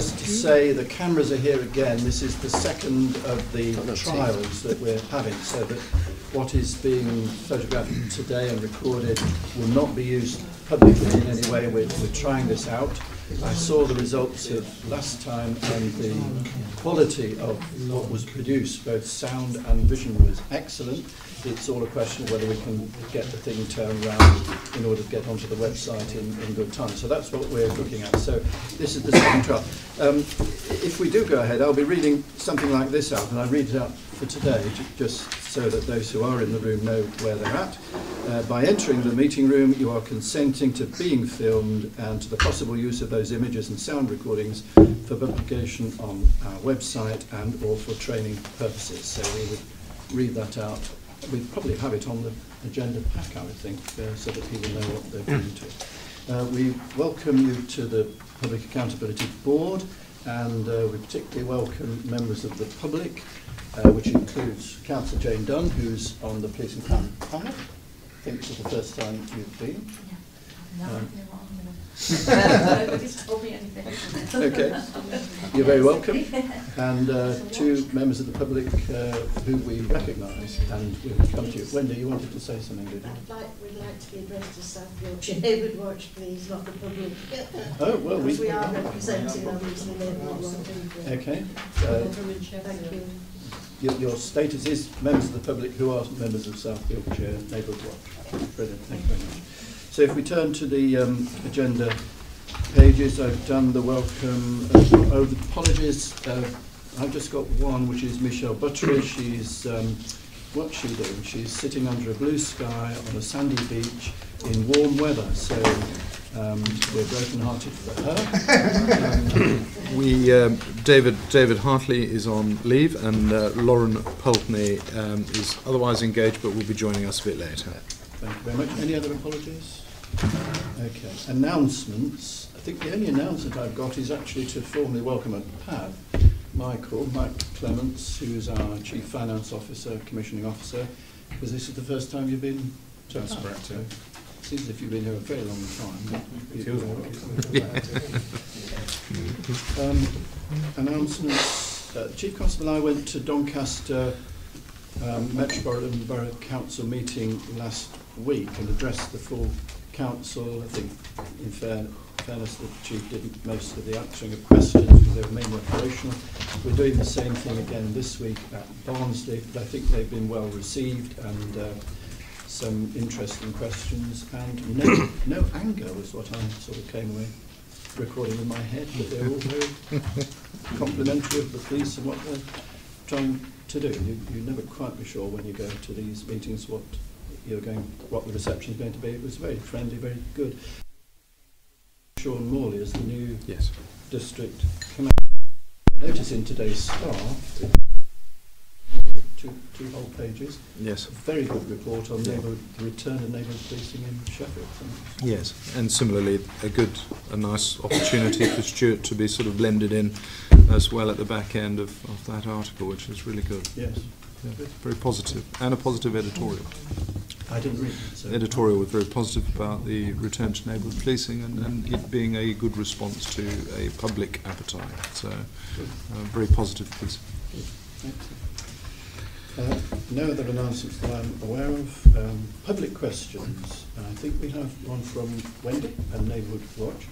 just to say the cameras are here again. This is the second of the trials that we're having, so that what is being photographed today and recorded will not be used publicly in any way. We're trying this out. I saw the results of last time, and the quality of what was produced, both sound and vision, was excellent. It's all a question of whether we can get the thing turned around in order to get onto the website in good time. So that's what we're looking at. So this is the second trial. If we do go ahead, I'll be reading something like this out, and I read it out for today, just so that those who are in the room know where they're at. By entering the meeting room, you are consenting to being filmed and to the possible use of those images and sound recordings for publication on our website and or for training purposes. So we would read that out. We'd probably have it on the agenda pack, I would think, so that people know what they're going to. We welcome you to the Public Accountability Board, and we particularly welcome members of the public, which includes Councillor Jane Dunn, who's on the Police and Crime panel. I think this is the first time you've been. Yeah. No, nobody's told me anything. Okay, you're very welcome. And two members of the public who we recognise, and we'll come to you. Wendy, you wanted to say something, did you? We'd like to be addressed as South Yorkshire Neighbourhood Watch, please, not the public. Oh, well, we are representing, obviously, Neighbourhood Watch. Okay. Thank you. Your status is members of the public who are members of South Yorkshire Neighbourhood Watch. Brilliant, thank you very much. So if we turn to the agenda pages, I've done the welcome. Apologies, I've just got one, which is Michelle Buttery. She's, what's she doing? She's sitting under a blue sky on a sandy beach in warm weather. So we're broken-hearted for her. David Hartley is on leave, and Lauren Pulteney is otherwise engaged, but will be joining us a bit later. Thank you very much. Any other apologies? Okay. Announcements. I think the only announcement I've got is actually to formally welcome a PAV, Mike Clements, who's our Chief Finance Officer, Commissioning Officer, because this is the first time you've been to us. Correct. So it seems as if you've been here a very long time. Announcements. Chief Constable and I went to Doncaster Metropolitan Borough Council meeting last week and addressed the full council. I think, in fairness, the Chief did most of the answering of questions because they were mainly operational. We're doing the same thing again this week at Barnsley, but I think they've been well received, and some interesting questions, and no anger was what I sort of came away recording in my head, but they're all very complimentary of the police and what they're trying to do. You're never quite be sure when you go to these meetings what the reception is going to be. It was very friendly, very good. Sean Morley is the new district commander. Notice in today's Star, two whole pages. Yes. A very good report on the return of neighbourhood policing in Sheffield. Yes, and similarly a nice opportunity for Stuart to be sort of blended in as well at the back end of that article, which is really good. Yes. Yeah, very positive, and a positive editorial. I didn't read it. So. The editorial was very positive about the return to neighbourhood policing and it being a good response to a public appetite. So, very positive piece. No other announcements that I'm aware of. Public questions. I think we have one from Wendy at Neighbourhood Watch.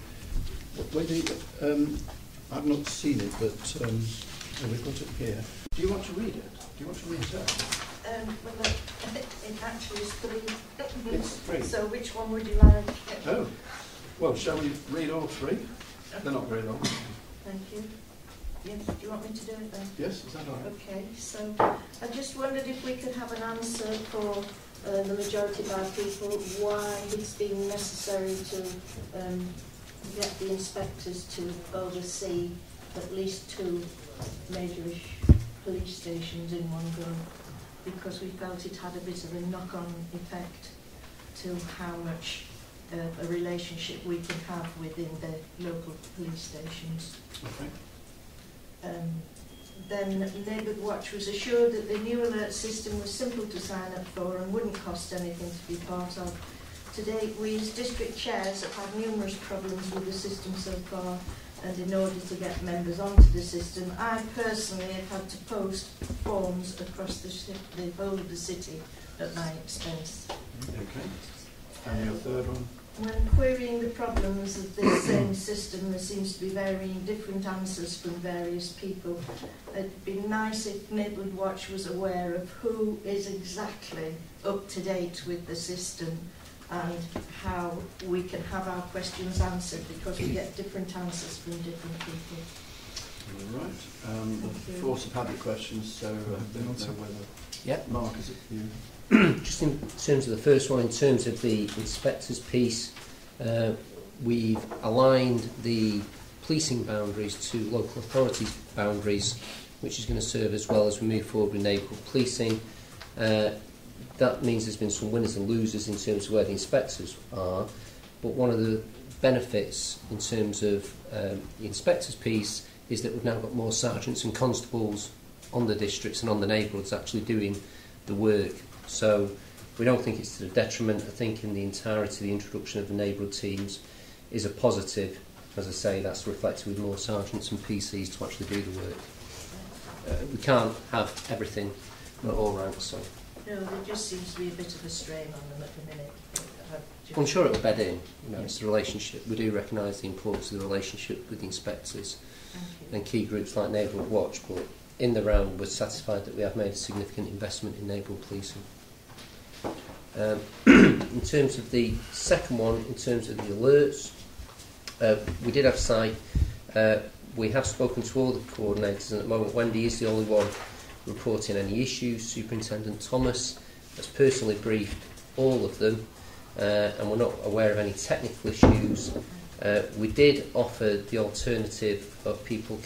Wendy, I've not seen it, but we've got it here. Do you want to read it? Do you want to read it out? Well, it actually is three. It's three. So which one would you like? Oh, well, shall we read all three? They're not very long. Thank you. Yes, do you want me to do it then? Yes, is that all right? Okay, so I just wondered if we could have an answer for the majority of our people why it's been necessary to get the inspectors to oversee at least two major-ish police stations in one go, because we felt it had a bit of a knock-on effect to how much a relationship we can have within the local police stations. Okay. Then Neighbourhood Watch was assured that the new alert system was simple to sign up for and wouldn't cost anything to be part of. To date, we as district chairs have had numerous problems with the system so far, and in order to get members onto the system, I personally have had to post forms across the whole of the city at my expense. Okay. And your third one? When querying the problems of this same system, there seems to be varying different answers from various people. It'd be nice if Neighbourhood Watch was aware of who is exactly up to date with the system and how we can have our questions answered, because we get different answers from different people. All right. The force of habit questions, so I don't know whether... Yep. Mark, is it you? Just in terms of the first one, in terms of the inspectors piece, we've aligned the policing boundaries to local authority boundaries, which is going to serve as well as we move forward with neighbourhood policing. That means there's been some winners and losers in terms of where the inspectors are, but one of the benefits in terms of the inspectors piece is that we've now got more sergeants and constables on the districts and on the neighbourhoods actually doing the work. So we don't think it's to the detriment. I think in the entirety, the introduction of the neighbourhood teams is a positive. As I say, that's reflected with more sergeants and PCs to actually do the work. We can't have everything at all ranks. So. No, there just seems to be a bit of a strain on them at the minute. I'm sure it'll bed in. You know, it's the relationship. We do recognise the importance of the relationship with the inspectors and key groups like Neighbourhood Watch, but in the round we're satisfied that we have made a significant investment in neighbourhood policing. In terms of the second one, in terms of the alerts, we did have sight. We have spoken to all the coordinators, and at the moment Wendy is the only one reporting any issues. Superintendent Thomas has personally briefed all of them, and we're not aware of any technical issues. We did offer the alternative of people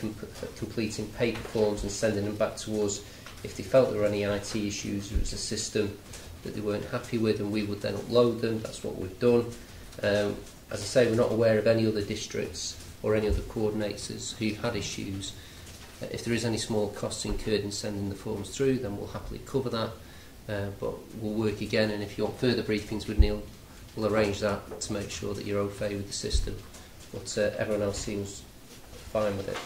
completing paper forms and sending them back to us if they felt there were any IT issues, there was a system that they weren't happy with, and we would then upload them. That's what we've done. As I say, we're not aware of any other districts or any other coordinators who've had issues. If there is any small costs incurred in sending the forms through, then we'll happily cover that. But we'll work again, and if you want further briefings with Neil, we'll arrange that to make sure that you're au fait with the system. But everyone else seems fine with it.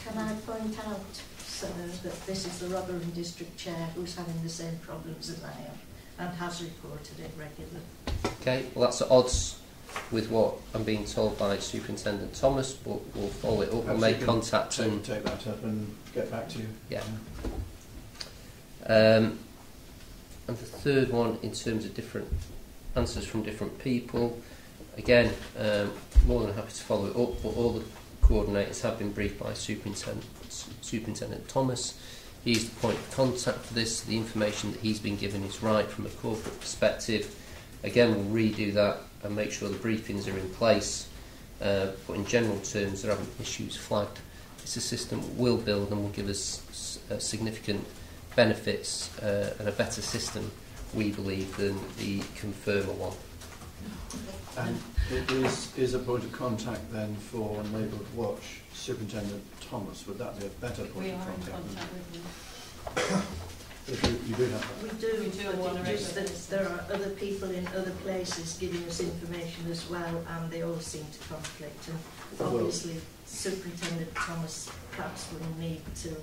Can I point out, sir, that this is the Rotherham District Chair who's having the same problems as I am and has reported it regularly. Okay, well that's at odds with what I'm being told by Superintendent Thomas, but we'll follow it up and make contact and take that up and get back to you. Yeah. And the third one, in terms of different answers from different people, again, more than happy to follow it up, but all the coordinators have been briefed by Superintendent Thomas. He's the point of contact for this. The information that he's been given is right from a corporate perspective. Again, we'll redo that and make sure the briefings are in place. But in general terms, there haven't issues flagged. It's a system that will build and will give us significant benefits and a better system, we believe, than the Confirmer one. And it is a point of contact then for Neighbourhood Watch, Superintendent Thomas. Would that be a better point of contact? We are in contact with him. You do have that? We do, but it's just that there are other people in other places giving us information as well, and they all seem to conflict. And obviously, Superintendent Thomas perhaps will need to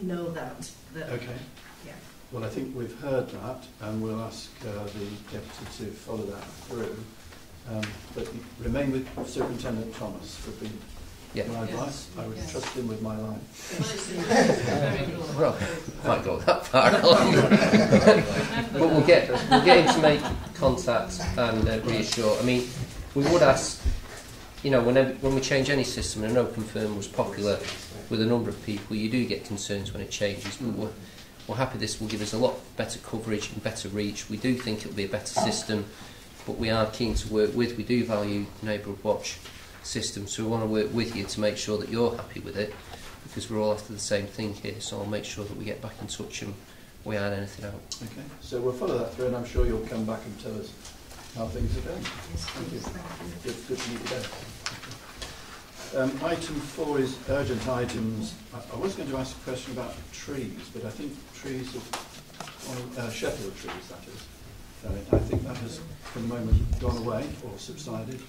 know that. Okay. Yeah. Well, I think we've heard that, and we'll ask the Deputy to follow that through. But remain with Superintendent Thomas would be my advice. I would trust him with my life. Well, might go that far along. But we'll get him to make contact and reassure. I mean, we would ask, you know, when we change any system, and I know Confirm was popular with a number of people, you do get concerns when it changes, but we're happy this will give us a lot better coverage and better reach. We do think it'll be a better system, but we are keen to work with. We do value the Neighbourhood Watch system, so we want to work with you to make sure that you're happy with it, because we're all after the same thing here. So I'll make sure that we get back in touch and we iron anything out. Okay, so we'll follow that through, and I'm sure you'll come back and tell us how things are going. Yes, thank you. Thank you. Good to meet you there. Item 4 is urgent items. I was going to ask a question about trees, but I think trees of Sheffield trees, that is. I think that has, for the moment, gone away or subsided.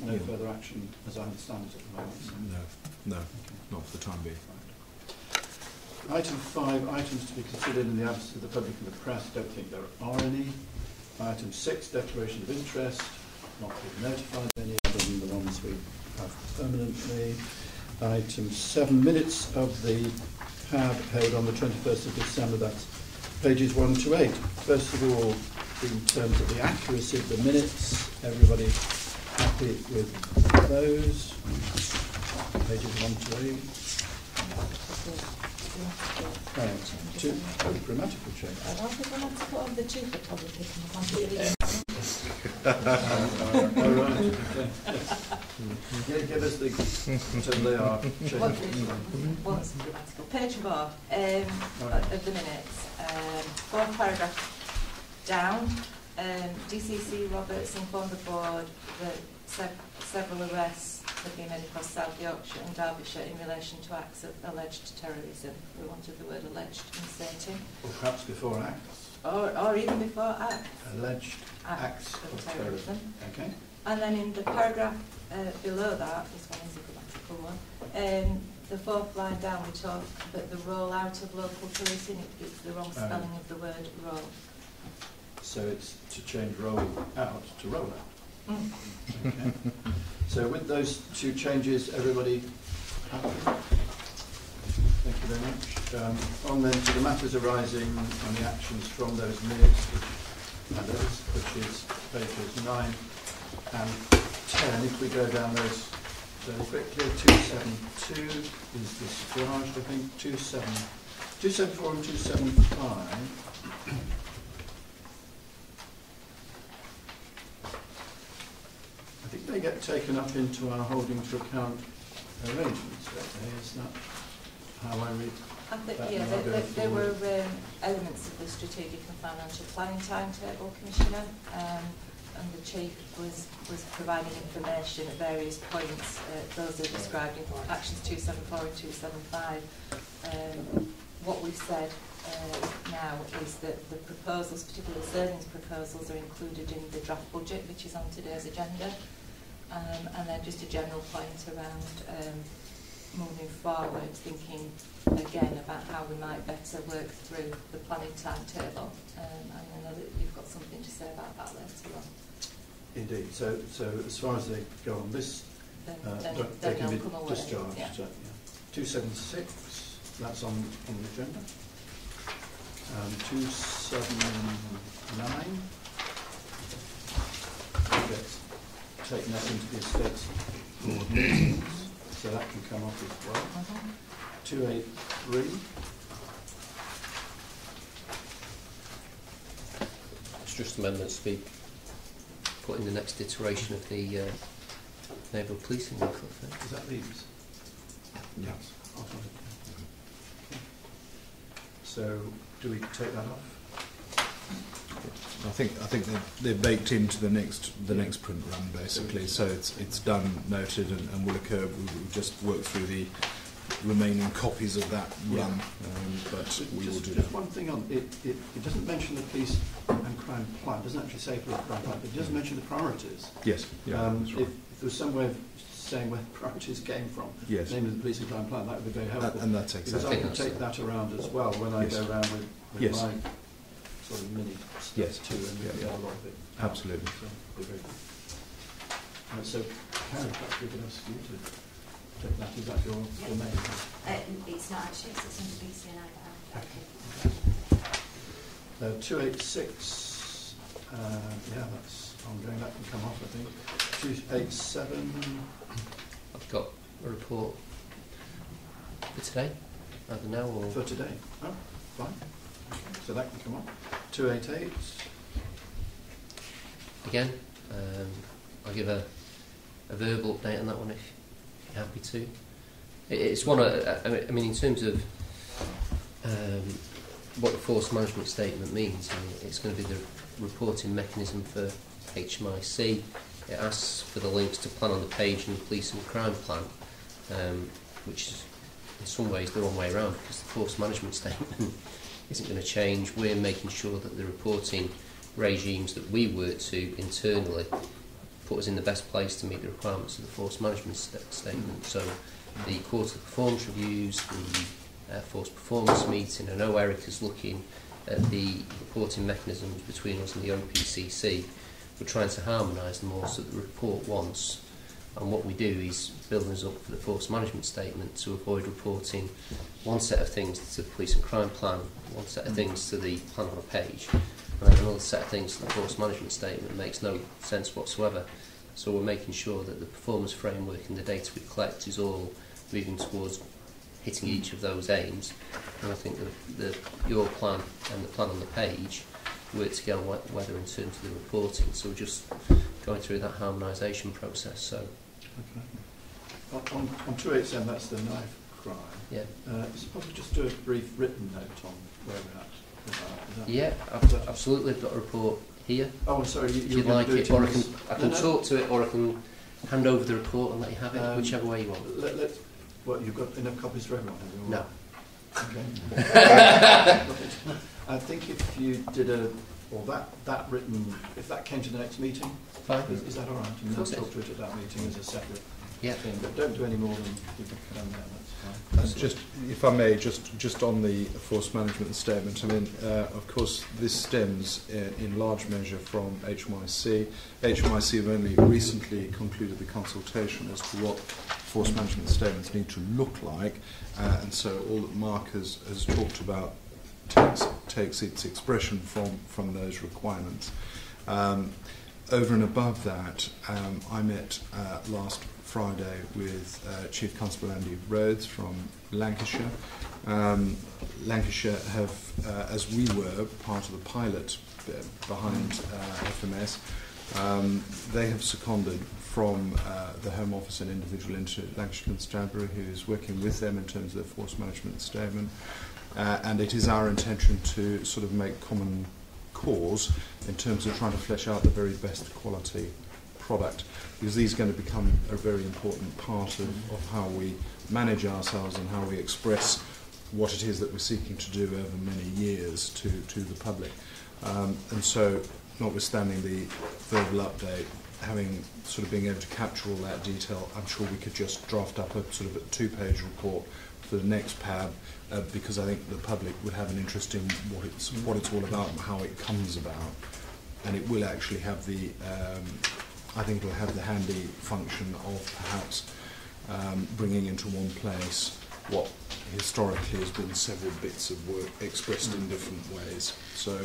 No further action, as I understand it, at the moment. So. No, not for the time being. Item 5, items to be considered in the absence of the public and the press. Don't think there are any. Item 6, declaration of interest. Not been notified of any other than the ones we have permanently. Item 7, minutes of the PAB held on the 21st of December. That's pages 1 to 8. First of all, in terms of the accuracy of the minutes, everybody happy with those? Pages 1 to 8. Grammatical change. I don't think we'll have to put on the two for public if Oh, right. Okay. Yeah, give us the until they are changed. Once grammatical. Page 4 of the minutes. Fourth paragraph down. DCC Roberts informed the board that several arrests have been made across South Yorkshire and Derbyshire in relation to acts of alleged terrorism. We wanted the word alleged inserted. Or perhaps before acts. Or even before acts. Alleged acts of terrorism. Okay. And then in the paragraph below that, this one is a grammatical one, the fourth line down we talk about the roll-out of local policing. It's the wrong spelling of the word roll. So it's to change roll out to roll out. Okay. So with those two changes, everybody happy? Thank you very much. On then to the matters arising and the actions from those minutes, which is pages 9 and 10. If we go down those very quickly, 272 is discharged, I think, 274 and 275. I think they get taken up into our holding to account arrangements, don't they? Is that how I read I think, that? yeah, there were elements of the strategic and financial planning timetable, Commissioner, and the Chief was providing information at various points. Those are described in actions 274 and 275. What we've said now is that the proposals, particularly the savings proposals, are included in the draft budget, which is on today's agenda. And then just a general point around moving forward, thinking again about how we might better work through the planning timetable. And I know that you've got something to say about that later on. Indeed. So as far as they go on this, they can be discharged. Yeah. 276, that's on the agenda. 279 gets taken up into the estates board meetings, so that can come off as well. 283. It's just amendments to be put in the next iteration of the neighbourhood policing week, I think. Is that these? Yes. So do we take that off? I think they're baked into the next print run basically. So it's done, noted, and will occur. We'll just work through the remaining copies of that run, but we will do that. Just one thing on it. It doesn't mention the police and crime plan. It doesn't actually say police and crime plan, but it does mention the priorities. Yes. Yeah. If there was some way of saying where the priorities came from, yes, namely the police and crime plan, that would be very helpful. And that's exactly. Because I can take that around as well when I go around with yes, my sort of mini stuff yes, too, and we get a lot of it. Absolutely. So, be very good. So, Karen, perhaps we could ask you to take that. Is that your name? It's not actually, it's under BCNI. Okay. 286, yeah, that's ongoing. That can come off, I think. 287. I've got a report for today, either now or... For today? Oh, fine. So that can come off. 288. Again, I'll give a verbal update on that one if you're happy to. It's one I mean, in terms of what the force management statement means, it's going to be the reporting mechanism for HMIC. It asks for the links to plan on the page and the police and crime plan, which is in some ways the wrong way around because the force management statement isn't going to change. We're making sure that the reporting regimes that we work to internally put us in the best place to meet the requirements of the force management statement. So the quarterly performance reviews, the force performance meeting. I know Eric is looking at the reporting mechanisms between us and the OPCC. We're trying to harmonise them all so that the report once, and what we do is building us up for the force management statement to avoid reporting one set of things to the police and crime plan, one set of things to the plan on a page, and then another set of things to the force management statement. Makes no sense whatsoever. So we're making sure that the performance framework and the data we collect is all moving towards hitting each of those aims. And I think that your plan and the plan on the page work together whether in terms of the reporting. So we're just going through that harmonisation process. So okay. On 287, that's the knife crime. yeah. Is it possible just do a brief written note on where we're at with that? Yeah, absolutely. I've got a report here. Oh, I'm sorry. If you'd like it, or I can No. talk to it, or I can hand over the report and let you have it, whichever way you want. Let's. What, you've got enough copies for everyone, have you? No. Okay. I think if you did that written, if that came to the next meeting, Fine. is that all right? And Of course then it talk to it at that meeting as a separate Yeah. thing, but don't do any more than you've done there, that's fine. Just, if I may, just on the force management statement, I mean, of course, this stems in large measure from HMIC. HMIC have only recently concluded the consultation as to what force management statements need to look like, and so all that Mark has talked about takes its expression from those requirements. Over and above that, I met last Friday with Chief Constable Andy Rhodes from Lancashire. Lancashire have, as we were, part of the pilot behind FMS, they have seconded from the Home Office an individual into Lancashire Constabulary who is working with them in terms of their force management statement. And it is our intention to sort of make common cause in terms of trying to flesh out the very best quality product, because these are going to become a very important part of how we manage ourselves and how we express what it is that we're seeking to do over many years to the public. And so, notwithstanding the verbal update, having sort of being able to capture all that detail, I'm sure we could just draft up a sort of a 2-page report for the next PAB, because I think the public would have an interest in what it's all about and how it comes about, and it will actually have the I think it will have the handy function of perhaps bringing into one place what historically has been several bits of work expressed in different ways. So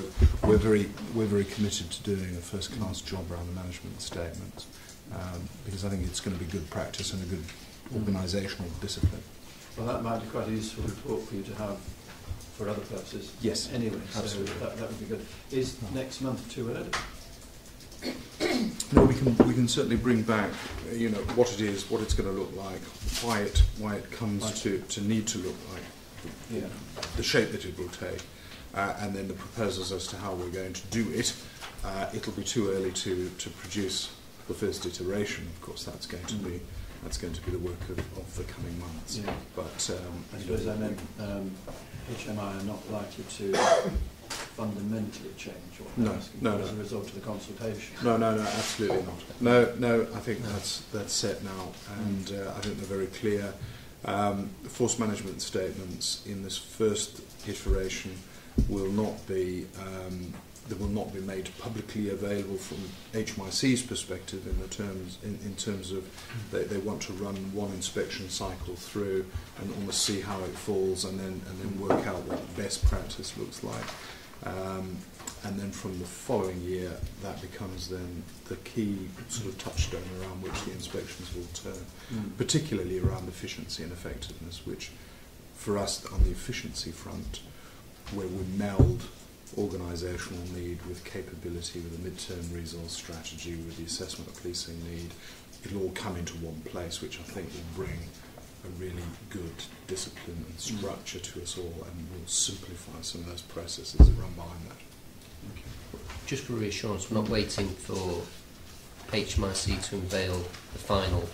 we're very committed to doing a first-class job around the management statement, because I think it's going to be good practice and a good organisational discipline. Well, that might be quite a useful report for you to have for other purposes. Yes, anyway, absolutely. So that would be good. Is next month too early? No, we can certainly bring back, you know, what it is, what it's going to look like, why it comes to need to look like, Yeah. the shape that it will take, and then the proposals as to how we're going to do it. It'll be too early to produce the first iteration. Of course, that's going to be the work of the coming months. Yeah. But I suppose I meant HMI are not likely to fundamentally change what they're asking for as a result of the consultation. No, absolutely not. No, I think that's set now, and I think they're very clear. The force management statements in this first iteration will not be made publicly available from HMIC's perspective in terms of they want to run one inspection cycle through and almost see how it falls, and then work out what best practice looks like. And then from the following year, that becomes then the key sort of touchstone around which the inspections will turn, particularly around efficiency and effectiveness, which for us on the efficiency front, where we meld organisational need with capability, with a mid-term resource strategy, with the assessment of policing need, it'll all come into one place, which I think will bring a really good discipline and structure to us all, and will simplify some of those processes that run behind that. Just for reassurance, we're not waiting for HMIC to unveil the final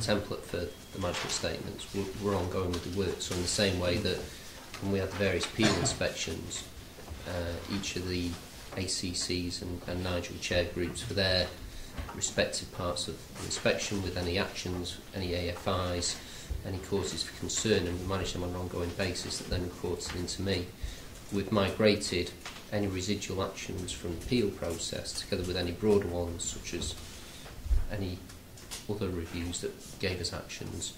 template for the management statements. We're ongoing with the work, so in the same way that when we have the various penal inspections, each of the ACCs and Nigel chair groups for their respective parts of the inspection, with any actions, any AFIs, any causes for concern, and we manage them on an ongoing basis that then reported into me. We've migrated any residual actions from the appeal process together with any broader ones, such as any other reviews that gave us actions.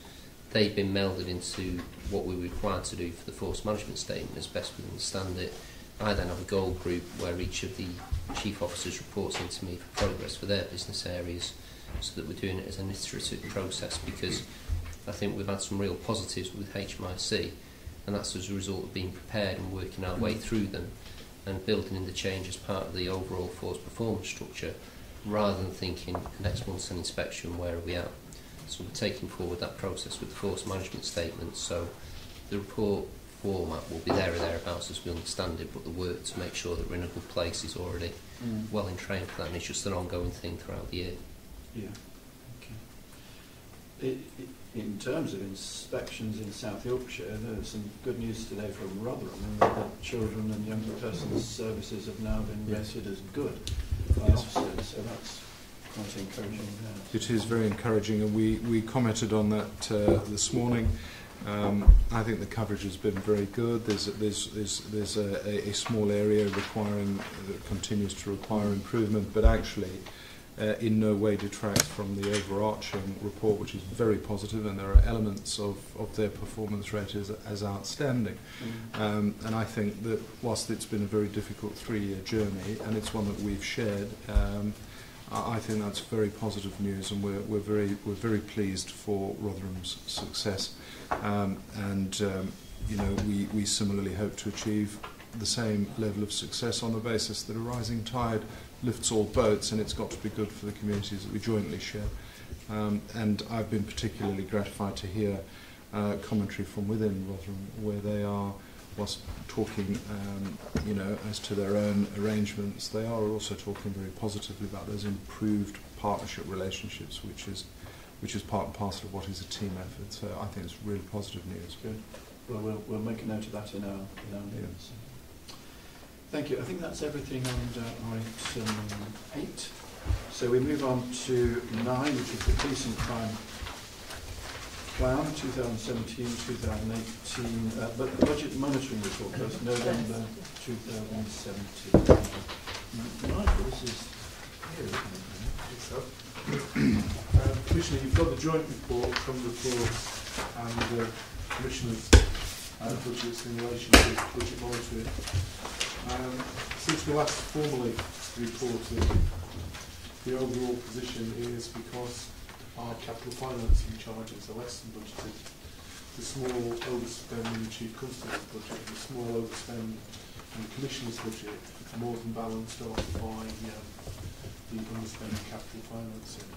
They've been melded into what we're required to do for the force management statement as best we understand it. I then have a goal group where each of the chief officers reports into me for progress for their business areas, so that we're doing it as an iterative process, because I think we've had some real positives with HMIC, and that's as a result of being prepared and working our way through them and building in the change as part of the overall force performance structure, rather than thinking next month's an inspection, where are we at? So we're taking forward that process with the force management statement, so the report format will be there or thereabouts as we understand it, but the work to make sure that we're in a good place is already well in train for that, and it's just an ongoing thing throughout the year. Yeah. Okay. In terms of inspections in South Yorkshire, there's some good news today from Rotherham, and that the Children and Young Persons Services have now been rated as good by officers, so that's quite encouraging there. It is very encouraging, and we commented on that this morning. I think the coverage has been very good. There's a small area that continues to require improvement, but actually in no way detracts from the overarching report, which is very positive, and there are elements of their performance rated as outstanding. And I think that whilst it's been a very difficult 3-year journey, and it's one that we've shared, I think that's very positive news, and we're very pleased for Rotherham's success. You know, we similarly hope to achieve the same level of success on the basis that a rising tide lifts all boats, and it's got to be good for the communities that we jointly share. And I've been particularly gratified to hear commentary from within Rotherham, where they are, whilst talking, you know, as to their own arrangements, they are also talking very positively about those improved partnership relationships, which is part and parcel of what is a team effort. So I think it's really positive news. Good. Well, we'll make a note of that in our minutes. Thank you. I think that's everything under item 8. So we move on to 9, which is the Peace and Crime Plan 2017-2018, but the Budget Monitoring Report goes November 2017. Michael, this is here, isn't it? Commissioner, you've got the joint report from the report and Commissioner's budgets in relation to budget monitoring. Since we last formally reported, the overall position is because our capital financing charges are less than budgeted, the small overspend in the Chief Constable's budget, the small overspend in the Commissioner's budget are more than balanced off by the underspend in capital financing.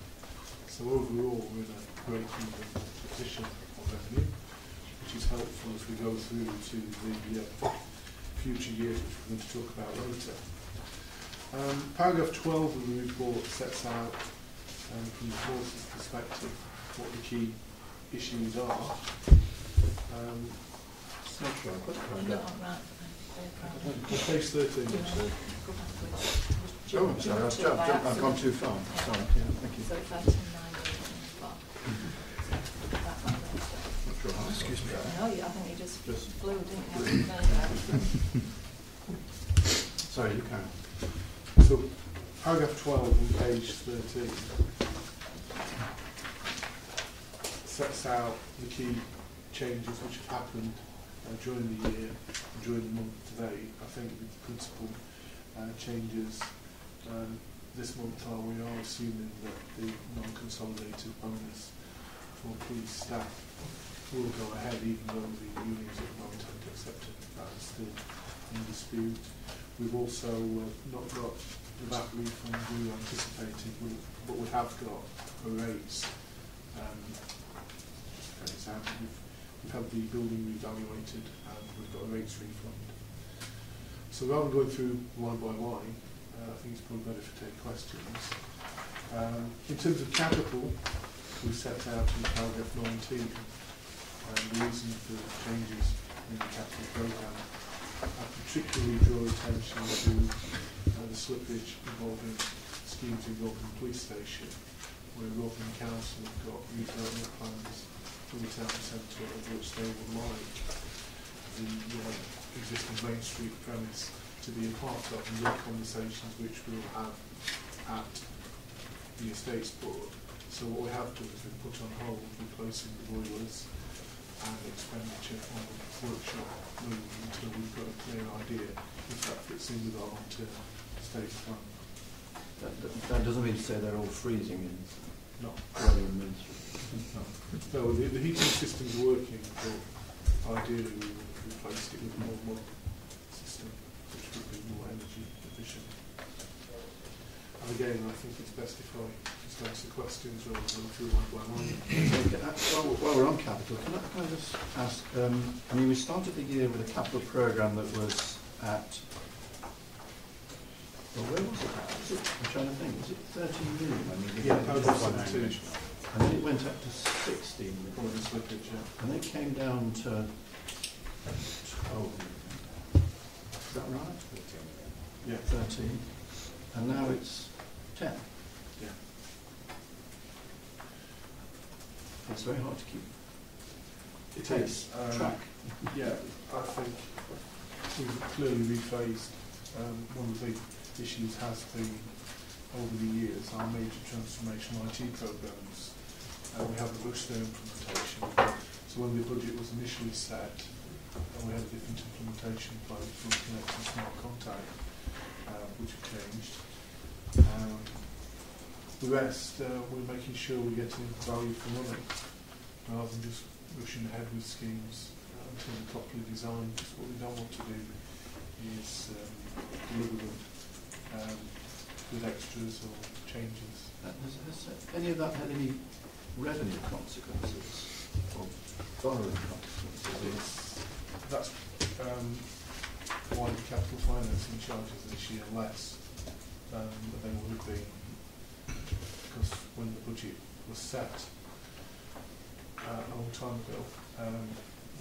So overall, we're in a break-even position of revenue, which is helpful as we go through to the future years, which we're going to talk about later. Paragraph 12 of the report sets out, from the forces perspective, what the key issues are. Not sure. Page 13. Oh, I'm sorry, I've gone too far. Sorry, yeah, thank you. So if item 9 is Excuse me. No, I think you just flew, didn't you? Sorry, you can. So, paragraph 12 on page 13 sets out the key changes which have happened during the year, during the month to date. I think the principal changes this month we are assuming that the non-consolidated bonus for police staff will go ahead, even though the unions at the moment haven't accepted that is still in dispute. We've also not got the VAT refund we were anticipating, but we have got a rates. We've had the building revaluated and we've got a rates refund. So rather than going through line by line, I think it's probably better if we take questions. In terms of capital, we set out in paragraph 19 the reason for the changes in the capital programme. I particularly draw attention to the the slippage involving schemes involving the police station, where Rotherham Council have got redevelopment plans for the town centre, of which they would like the existing Main Street premise to be a part of, and the conversations which we'll have at the Estates Board. So what we have done is we've put on hold replacing the boilers and expenditure on the workshop move until we've got a clear idea if that fits in with our long-term state plan. That doesn't mean to say they're all freezing in. No. Rather than Main Street. No, the heating system's working, but ideally we would have replaced it with a more modern system, which would be more energy efficient. And again, I think it's best if I just answer questions rather than through my plan. While we're on capital, can I just ask, I mean, we started the year with a capital programme that was at, well, where was it? I'm trying to think, was it 13 million? I mean, Yeah, over 17. And then it went up to 16 million. Probably the slippage, yeah. And then it came down to 12 million. Is that right? Yeah. 13. And now it's 10. Yeah. It's very hard to keep It pace, is. track. Yeah, I think we've clearly rephased. One of the big issues has been, over the years, our major transformation IT programs. We haven't rushed their implementation. So when the budget was initially set, we had a different implementation plan for Connect and Smart Contact, which have changed. The rest, we're making sure we're getting value for money, rather than just rushing ahead with schemes until they're properly designed. Because what we don't want to do is deliver them with extras or changes. Has any of that had any revenue consequences or borrowing consequences? That's why the capital financing charges this year less than they would have been, because when the budget was set a long time ago,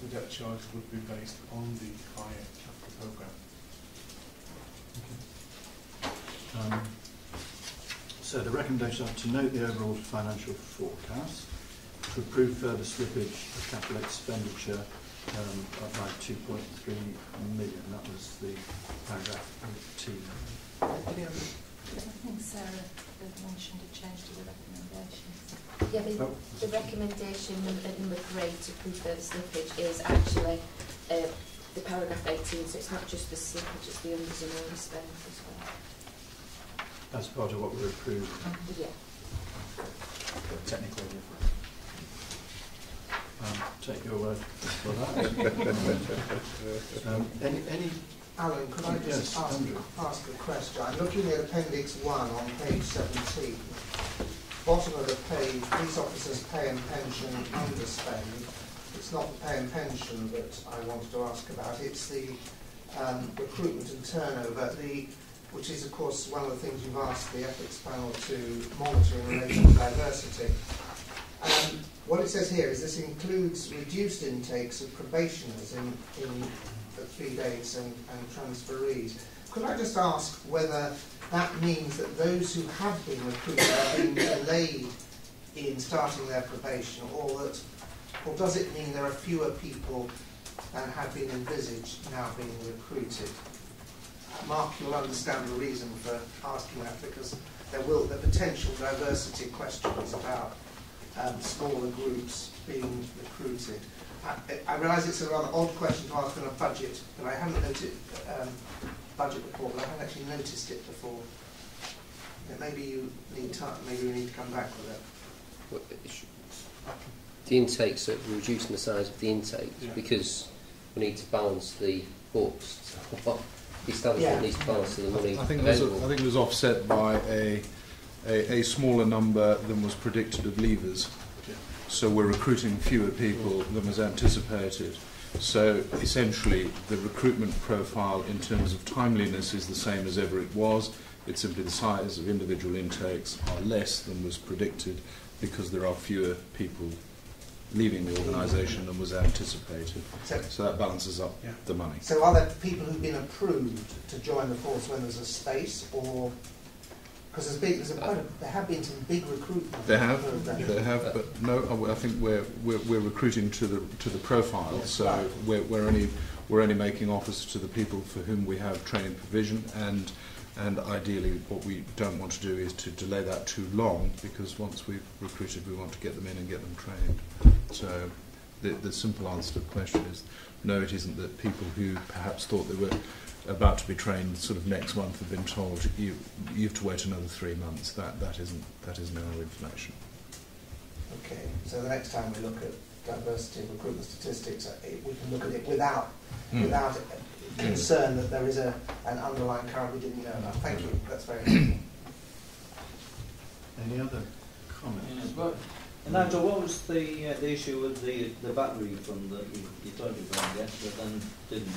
the debt charge would be based on the higher capital programme. So the recommendations are to note the overall financial forecast, to approve further slippage of capital expenditure up by 2.3 million. That was the paragraph 18. Any other? I think Sarah had mentioned a change to the recommendations. Yeah, the recommendation at number 3 to approve further slippage is actually the paragraph 18, so it's not just the slippage, it's the unders and overspend as well. As part of what we approved. Yeah. Technically different. Take your word for that. Any Alan, could I just ask a question? I'm looking at Appendix 1 on page 17. Bottom of the page, police officers' pay and pension underspend. It's not the pay and pension that I wanted to ask about. It's the recruitment and turnover, which is, of course, one of the things you've asked the ethics panel to monitor in relation to diversity. What it says here is this includes reduced intakes of probationers in 3 days and transferees. Could I just ask whether that means that those who have been recruited are being delayed in starting their probation, or does it mean there are fewer people than had been envisaged now being recruited? Mark, you'll understand the reason for asking that, because the potential diversity questions about smaller groups being recruited. I realise it's a rather odd question to ask on a budget, but I haven't noted budget report, but I haven't actually noticed it before. Maybe you need time. Maybe we need to come back with it. The intakes, so we're reducing the size of the intakes because we need to balance the books. The establishment needs to balance the money available. I think it was offset by a smaller number than was predicted of leavers. So we're recruiting fewer people than was anticipated. So essentially the recruitment profile in terms of timeliness is the same as ever it was. It's simply the size of individual intakes are less than was predicted because there are fewer people leaving the organisation than was anticipated. So, So that balances up the money. so are there people who've been approved to join the force when there's a space, or because there have been some big recruitment? They have, but no. I think we're recruiting to the profile. Yes, so right. we're only making offers to the people for whom we have training provision, and ideally what we don't want to do is to delay that too long, because once we've recruited, we want to get them in and get them trained. So the simple answer to the question is no. It isn't that people who perhaps thought they were about to be trained sort of next month have been told you have to wait another 3 months. That isn't our information. Okay, so the next time we look at diversity of recruitment statistics, we can look at it without concern that there is an underlying current we didn't know about. Thank you, that's very helpful. Any other comments? Right. And Nigel, what was the issue with the VAT refund that you told you about, yes, but then didn't?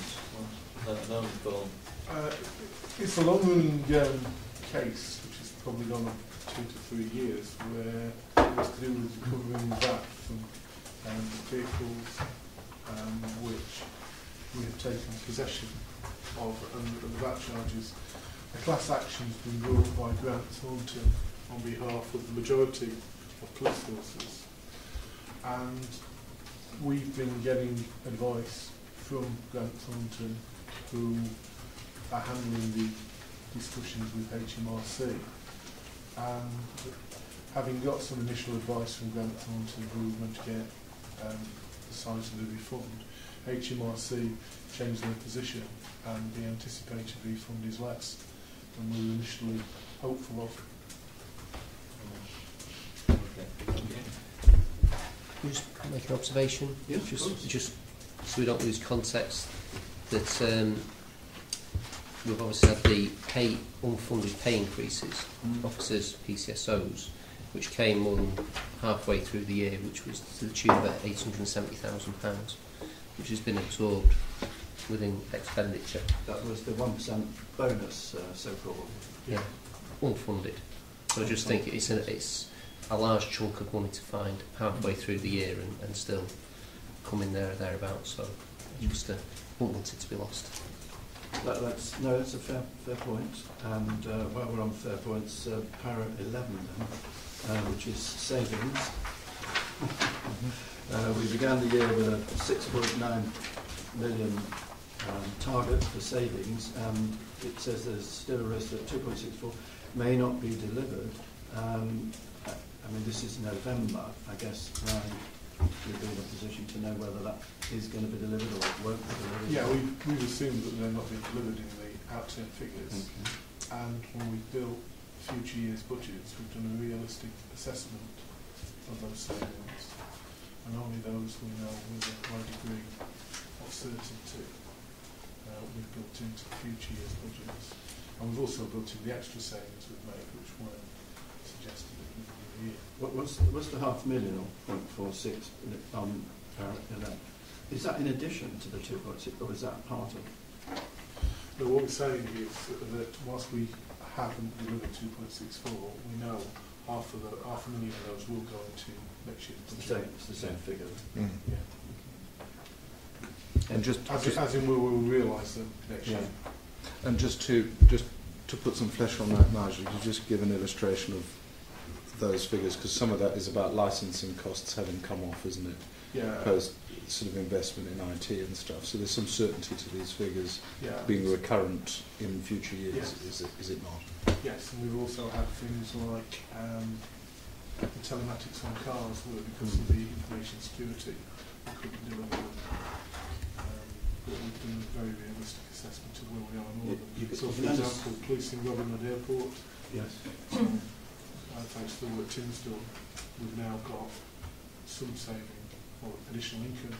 I don't recall. It's a long-running case, which has probably gone on 2 to 3 years, where it was to do with recovering VAT from vehicles which we have taken possession of, and the VAT charges. A class action has been brought by Grant Thornton on behalf of the majority of police forces, and we've been getting advice from Grant Thornton, who are handling the discussions with HMRC, and having got some initial advice from Grant Thornton, who we're going to get the size of the refund, HMRC changed their position, and the anticipated refund is less than we were initially hopeful of. Can you just make an observation? Yeah, just so we don't lose context, that we've obviously had the unfunded pay increases, officers, PCSOs, which came more than halfway through the year, which was to the tune of £870,000, which has been absorbed within expenditure. That was the 1% bonus, so-called. Yeah, unfunded. So I just think it's a large chunk of money to find halfway through the year and still come in there or thereabouts. So just won't want it to be lost. That's a fair point. And while we're on fair points, para 11 then, which is savings. We began the year with a 6.9 million target for savings, and it says there's still a risk that 2.64 may not be delivered. I mean, this is November. I guess you'll be in a position to know whether that is going to be delivered or it won't be delivered. Yeah, we've assumed that they're not being delivered in the out-term figures, and when we built future years' budgets, we've done a realistic assessment of those savings, and only those we know with a high degree of certainty we've built into future years' budgets. And we've also built in the extra savings we've made, which weren't suggested at the beginning of the year. What's the £500,000 or 0.46 on para 11? Is that in addition to the 2.6, or is that part of? No, what we're saying is that whilst we haven't delivered 2.64, we know half a million of those will go into next year's budget. It's the same figure. Yeah. And just as in we will realise them next year. And just to put some flesh on that, Nigel, to just give an illustration of those figures, because some of that is about licensing costs having come off, isn't it? Yeah. Post sort of investment in IT and stuff. So there's some certainty to these figures being recurrent in future years. Yes. Is it not? Yes, and we've also had things like the telematics on cars, where because of the information security, we couldn't deliver them. But we've done a very realistic assessment of where we are in all of them. So, for example, policing Robin Hood Airport. Yes. Thanks to the work Tim's done, we've now got some saving or additional income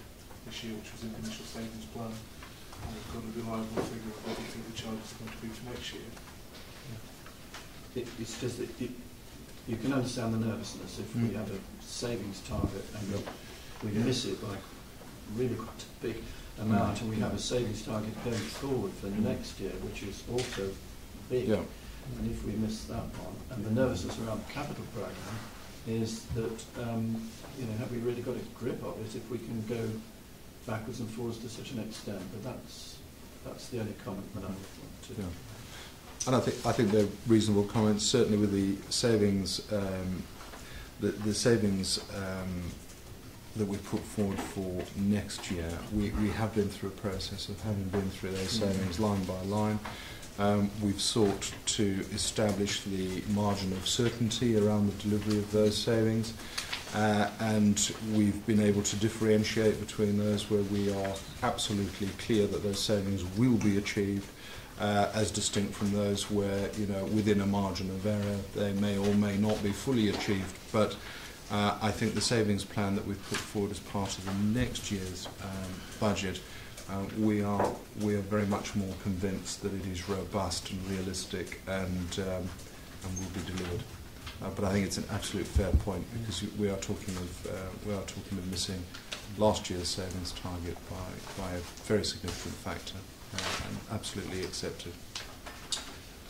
this year, which was in the initial savings plan, and we've got a reliable figure of what we think the charge is going to be for next year. It's just that you can understand the nervousness if we have a savings target and we miss it by really quite a big amount, and we have a savings target going forward for next year, which is also big. Yeah. And if we miss that one, and the nervousness around the capital programme, is that, you know, have we really got a grip of it if we can go backwards and forwards to such an extent? But that's the only comment that I want to. Yeah. And I think they're reasonable comments. Certainly with the savings, the savings that we put forward for next year, we have been through a process of having been through those savings line by line. We've sought to establish the margin of certainty around the delivery of those savings, and we've been able to differentiate between those where we are absolutely clear that those savings will be achieved, as distinct from those where, you know, within a margin of error they may or may not be fully achieved. But I think the savings plan that we've put forward as part of the next year's budget, we are very much more convinced that it is robust and realistic and will be delivered. But I think it's an absolute fair point, because we are talking of missing last year's savings target by a very significant factor, and absolutely accepted.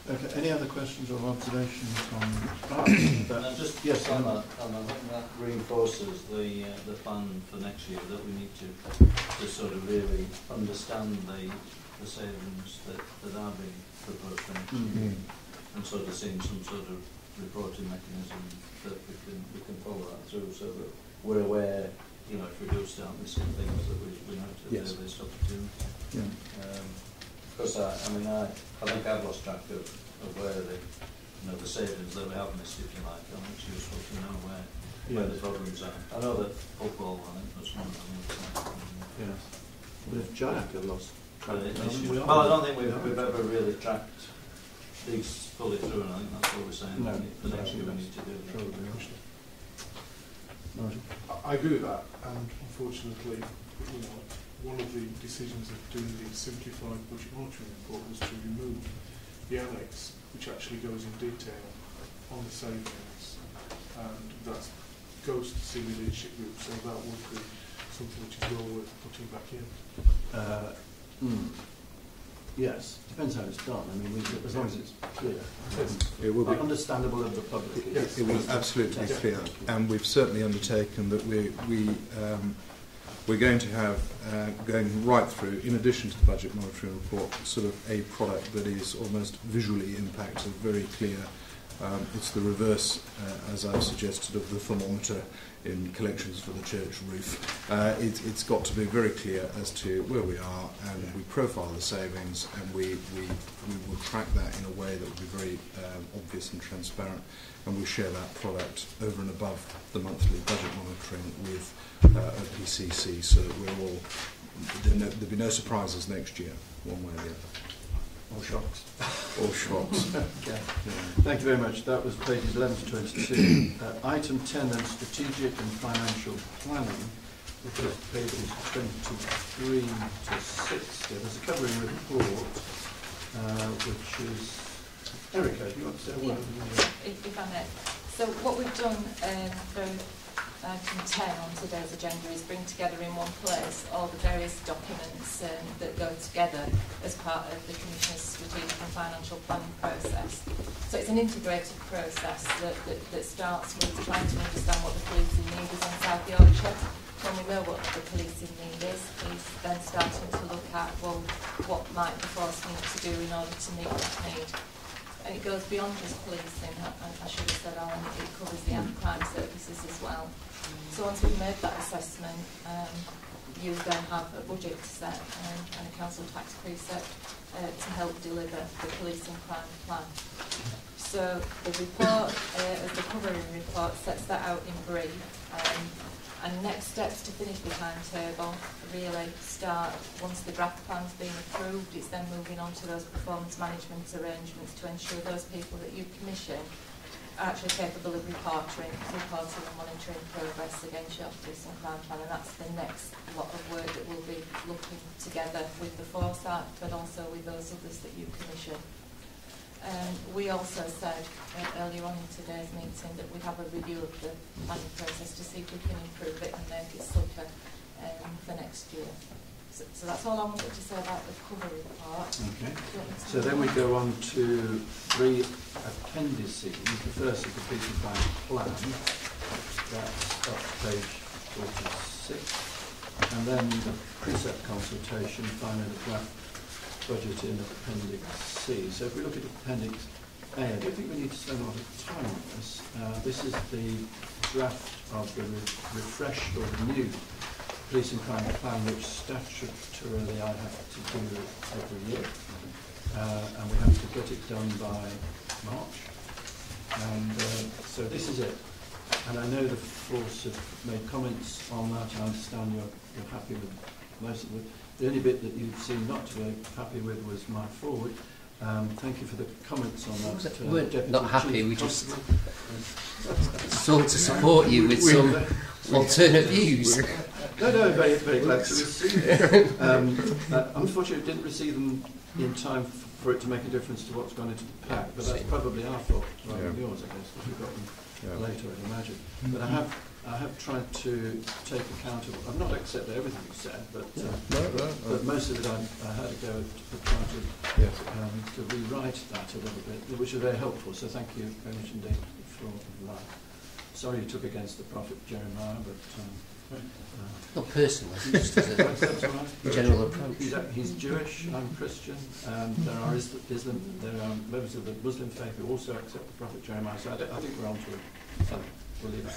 Okay. Any other questions or observations on that? Just yes, on that, I think that reinforces the plan for next year, that we need to sort of really understand the savings that are being proposed for next year, and sort of seeing some sort of reporting mechanism that we can follow that through, so that we're aware, you know, if we do start missing things, that we know to yes. this opportunity. Yeah. Because I think I've lost track of where the savings that we have missed, if you like, and it's useful to know where the problems are. I know that football, I think, was one of them. Yes. But if Jack have lost track of them, well, I don't think we've ever really tracked these fully through, and I think that's what we're saying. No, for next year we need to do that. I agree with that, and unfortunately, you know, one of the decisions of doing the simplified budget monitoring report was to remove the annex, which actually goes in detail on the savings, and that goes to senior leadership group, so that would be something which is well worth putting back in. Yes, depends how it's done. I mean, as long as it's clear, it will be understandable of the public. It will absolutely be clear, and we've certainly undertaken that we're going to have, going right through, in addition to the budget monitoring report, sort of a product that is almost visually impacted, very clear. It's the reverse, as I've suggested, of the thermometer in collections for the church roof. It's got to be very clear as to where we are, and we profile the savings, and we will track that in a way that will be very obvious and transparent, and we share that product over and above the monthly budget monitoring with OPCC, so that we're all, there'll be no surprises next year, one way or the other. Or shocks. Or shocks. Okay. Thank you very much. That was pages 11 to 22. Item 10 then, strategic and financial planning, which is pages 23 to 60. There's a covering report, which is... Erica, do you want to say a word? If I may. So what we've done for item 10 on today's agenda is bring together in one place all the various documents that go together as part of the Commissioner's strategic and financial planning process. So it's an integrated process that starts with trying to understand what the policing need is in South Yorkshire. When we know what the policing need is then starting to look at, well, what might the force need to do in order to meet that need. And it goes beyond just policing. I should have said, Alan, it covers the anti-crime services as well. So once we've made that assessment, you then have a budget set and a council tax precept to help deliver the policing crime plan. So the report, as the covering report, sets that out in brief. And next steps to finish the timetable really start once the draft plan's been approved. It's then moving on to those performance management arrangements to ensure those people that you commission are actually capable of reporting and monitoring progress against your policing crime plan, and that's the next lot of work that we'll be looking together with the Foresight, but also with those others that you commission. We also said earlier on in today's meeting that we have a review of the planning process to see if we can improve it and make it slicker for next year. So that's all I wanted to say about the cover report. Okay. So then we go on to 3 appendices. The first is the policing crime plan, That's up to page 46. And then the precept consultation, finally the draft budget in Appendix C. So if we look at Appendix A, I don't think we need to spend a lot of time on this. This is the draft of the refreshed or renewed police and crime plan, which statutorily I have to do every year. And we have to get it done by March. And so this is it. And I know the force have made comments on that. I understand you're happy with most of it. The only bit that you seem not to be happy with was my forward. Thank you for the comments on that. We're not happy, we just sought to support you with some alternate views. No, very, very glad to receive it. Unfortunately, I didn't receive them in time for it to make a difference to what's gone into the pack, but that's probably our fault rather than yours, I guess, because we got them later, I'd imagine. But I have tried to take account of. I've not accepted everything you said, but most of it I had to go to try to rewrite that a little bit, which is very helpful. So thank you very much indeed for that. Sorry you took against the prophet Jeremiah, but not personally, just as a general approach. He's Jewish. I'm Christian. There are Islam. There are members of the Muslim faith who also accept the prophet Jeremiah. So I think we're on to it. We'll leave that.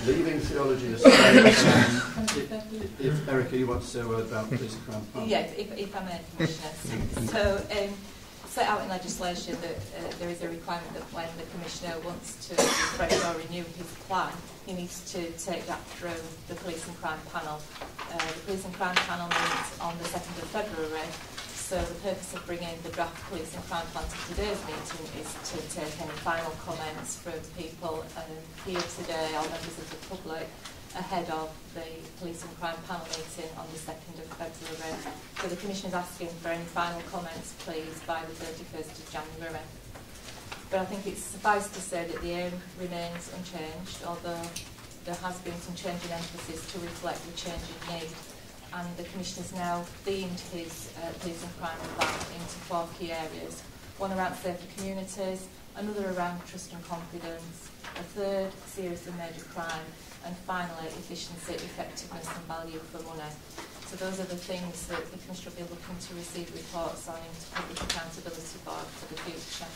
Leaving theology aside, if Erica, you want to say a word about police and crime? Yes, if I may, Commissioner. So, set out in legislation that there is a requirement that when the Commissioner wants to refresh or renew his plan, he needs to take that through the Police and Crime Panel. The Police and Crime Panel meets on the 2nd of February. So the purpose of bringing the draft police and crime plan to today's meeting is to take any final comments from people here today or members of the public ahead of the police and crime panel meeting on the 2nd of February. So the Commission is asking for any final comments, please, by the 31st of January. But I think it's suffice to say that the aim remains unchanged, although there has been some change in emphasis to reflect the change in need. And the Commission has now themed his police and crime plan into 4 key areas. One around safer communities, another around trust and confidence, a third, serious and major crime, and finally, efficiency, effectiveness and value for money. So those are the things that the Commission will be looking to receive reports on into Public Accountability Board for the future.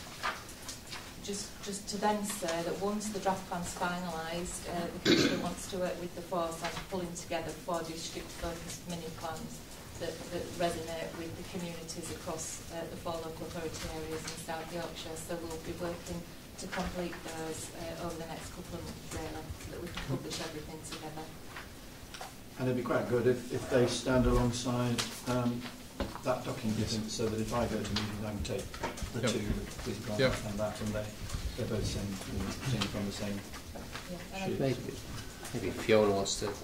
Just to then say that once the draft plan's finalised, the Commission wants to work with the force on pulling together 4 district-focused mini-plans that resonate with the communities across the 4 local authority areas in South Yorkshire. So we'll be working to complete those over the next couple of months, really, so that we can publish everything together. And it'd be quite good if they stand alongside that document, so that if I go to meetings, I can take the two, the police and that, and they're both seen from the same sheet. Maybe Fiona wants to have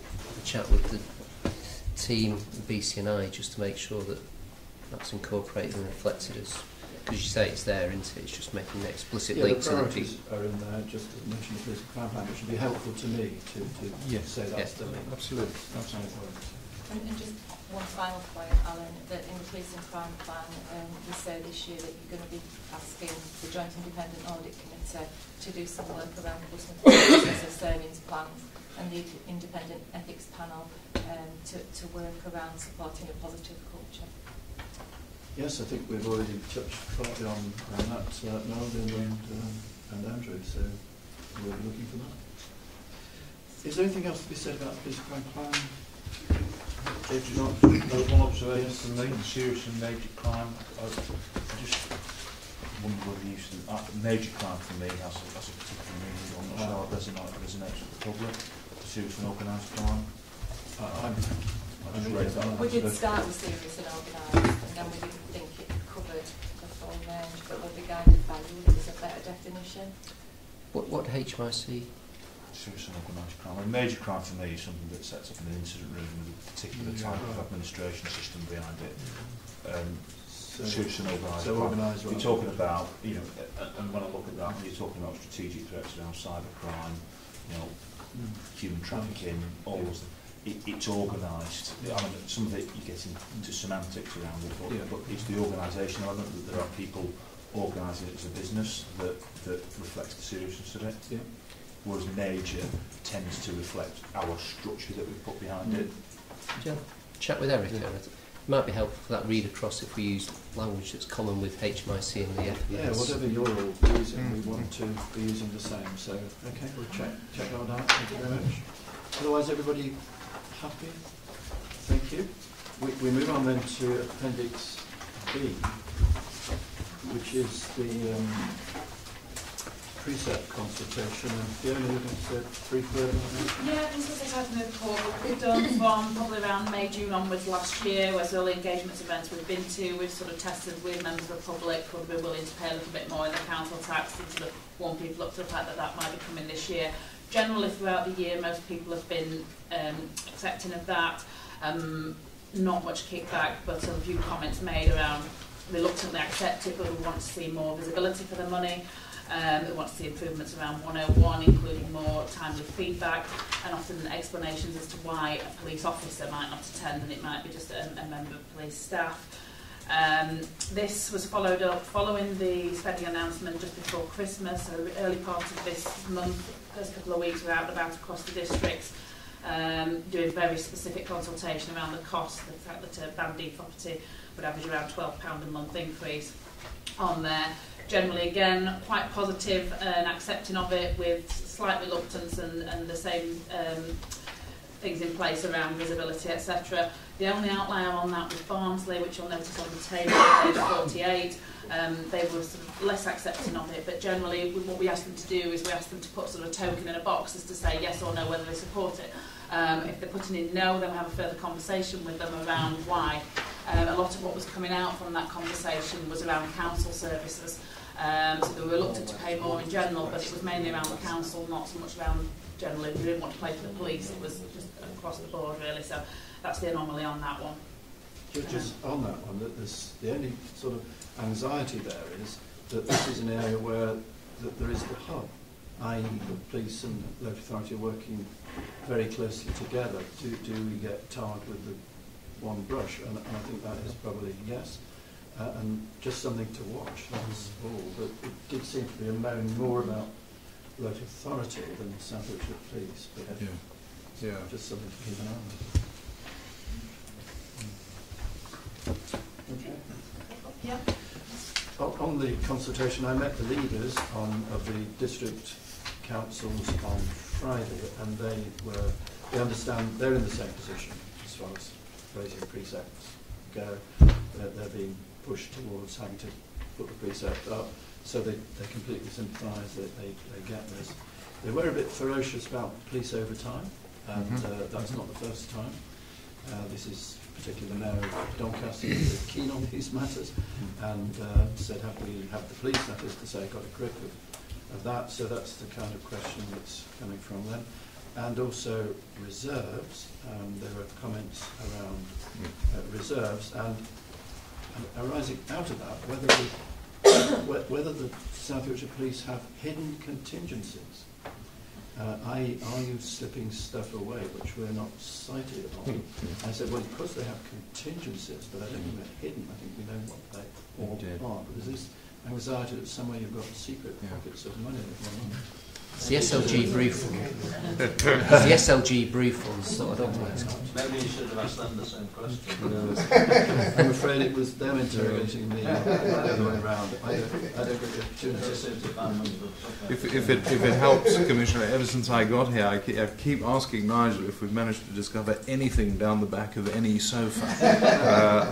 a chat with the team, BCNI, just to make sure that that's incorporated and reflected as. Because you say it's there, isn't it? It's just making an explicit link the to the priorities are in there, just as mentioned the police and crime plan, which would be helpful to me to say that's the link. Absolutely. That's how it works. And just one final point, Alan, that in the police and crime plan, we say this year that you're going to be asking the Joint Independent Audit Committee to do some work around customer process of savings plans and the Independent Ethics Panel to work around supporting a positive culture. Yes, I think we've already touched partly on that, Melvin and Andrew, so we'll be looking for that. Is there anything else to be said about the police and crime plan? If not, one observation from me, serious and major crime. I just wonder whether you should, major crime for me has a particular meaning. I'm not sure it resonates with the public. Serious and organised crime. We did start with serious and organised, and then we didn't think it covered the full range, but with the guided value, it was a better definition. What HMIC? Serious and organised crime. A major crime for me is something that sets up an incident room with a particular type of administration system behind it. Serious and organised crime. You're talking about, you know, and when I look at that, you're talking about strategic threats around cybercrime, you know, human trafficking, all those things. It's organised. I mean, some of it you get into semantics around it, but it's the organisation element that there are people organising it as a business that reflects the seriousness of it. Yeah. Whereas major tends to reflect our structure that we put behind it. Would you have a chat with Erica? It might be helpful for that read across if we use language that's common with HMIC and the FBS. Yeah, whatever you're all using, we want to be using the same. So, okay, we'll check that out. Thank you very much. Otherwise, everybody happy? Thank you. We move on then to Appendix B, which is the precept consultation. And Fiona, you're going to say a brief word on that? Yeah, this was a kind of report we've done from probably around May, June onwards last year, whereas early engagements events we've been to, we've sort of tested with members of the public who would be willing to pay a little bit more in the council tax and sort of warm people up to the fact that that might be coming this year. Generally throughout the year most people have been accepting of that. Not much kickback, but a few comments made around reluctantly accept it, but we want to see more visibility for the money. We want to see improvements around 101, including more timely feedback and often explanations as to why a police officer might not attend and it might be just a member of police staff. This was followed up following the spending announcement just before Christmas, so the early part of this month, first couple of weeks we're out and about across the districts. Doing very specific consultation around the cost, the fact that a Band D property would average around £12 a month increase on there. Generally, again, quite positive and accepting of it with slight reluctance and the same things in place around visibility, etc. The only outlier on that was Barnsley, which you'll notice on the table on page 48. They were sort of less accepting of it, but generally what we asked them to do is we asked them to put sort of a token in a box as to say yes or no whether they support it. If they're putting in no, then we'll have a further conversation with them around why. A lot of what was coming out from that conversation was around council services. So they were reluctant to pay more in general, but it was mainly around the council, not so much around generally. We didn't want to pay for the police, it was just across the board really. So that's the anomaly on that one. Just on that one, that the only sort of anxiety there is that this is an area where there is the hub, i.e. the police and local authority are working very closely together. Do we get tarred with the one brush? And I think that is probably yes. And just something to watch, that was all. But it did seem to be moan more about local authority than South Yorkshire Police. But yeah. Just something to keep an eye on. Okay. Yeah. On the consultation, I met the leaders of the district councils on Friday, and they understand they're in the same position as far as raising precepts go. They're being pushed towards having to put the precept up, so they completely sympathise that they get this. They were a bit ferocious about police overtime, and that's not the first time. This is particular mayor of Doncaster is keen on these matters, and said, have we have the police, that is to say, got a grip of that? So that's the kind of question that's coming from them. And also reserves. There were comments around reserves, and arising out of that, whether the South Yorkshire Police have hidden contingencies. Are you slipping stuff away which we're not cited on? I said, well, of course they have contingencies, but I don't think they're hidden. I think we know what they all are. But there's this anxiety that somewhere you've got secret pockets of money that go on. It's the SLG brief one. It's the SLG brief one, so I don't know what it's called. Maybe you should have asked them the same question. I'm afraid it was them interrogating me, not the other way around. I don't get the opportunity. If it helps, Commissioner, ever since I got here, I keep asking Nigel if we've managed to discover anything down the back of any sofa.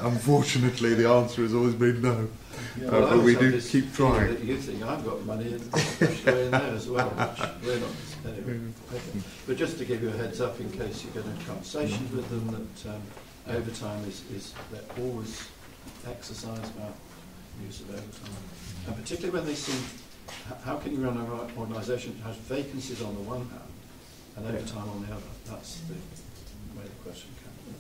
Unfortunately, the answer has always been no. Yeah, well, but we do keep trying. You think I've got money and pushed away in there as well, which we're not. Anyway. Okay. But just to give you a heads up in case you get into conversations with them, that overtime is they're always exercised about use of overtime, and particularly when they see how can you run an organisation that has vacancies on the one hand and overtime on the other. That's the way the question came.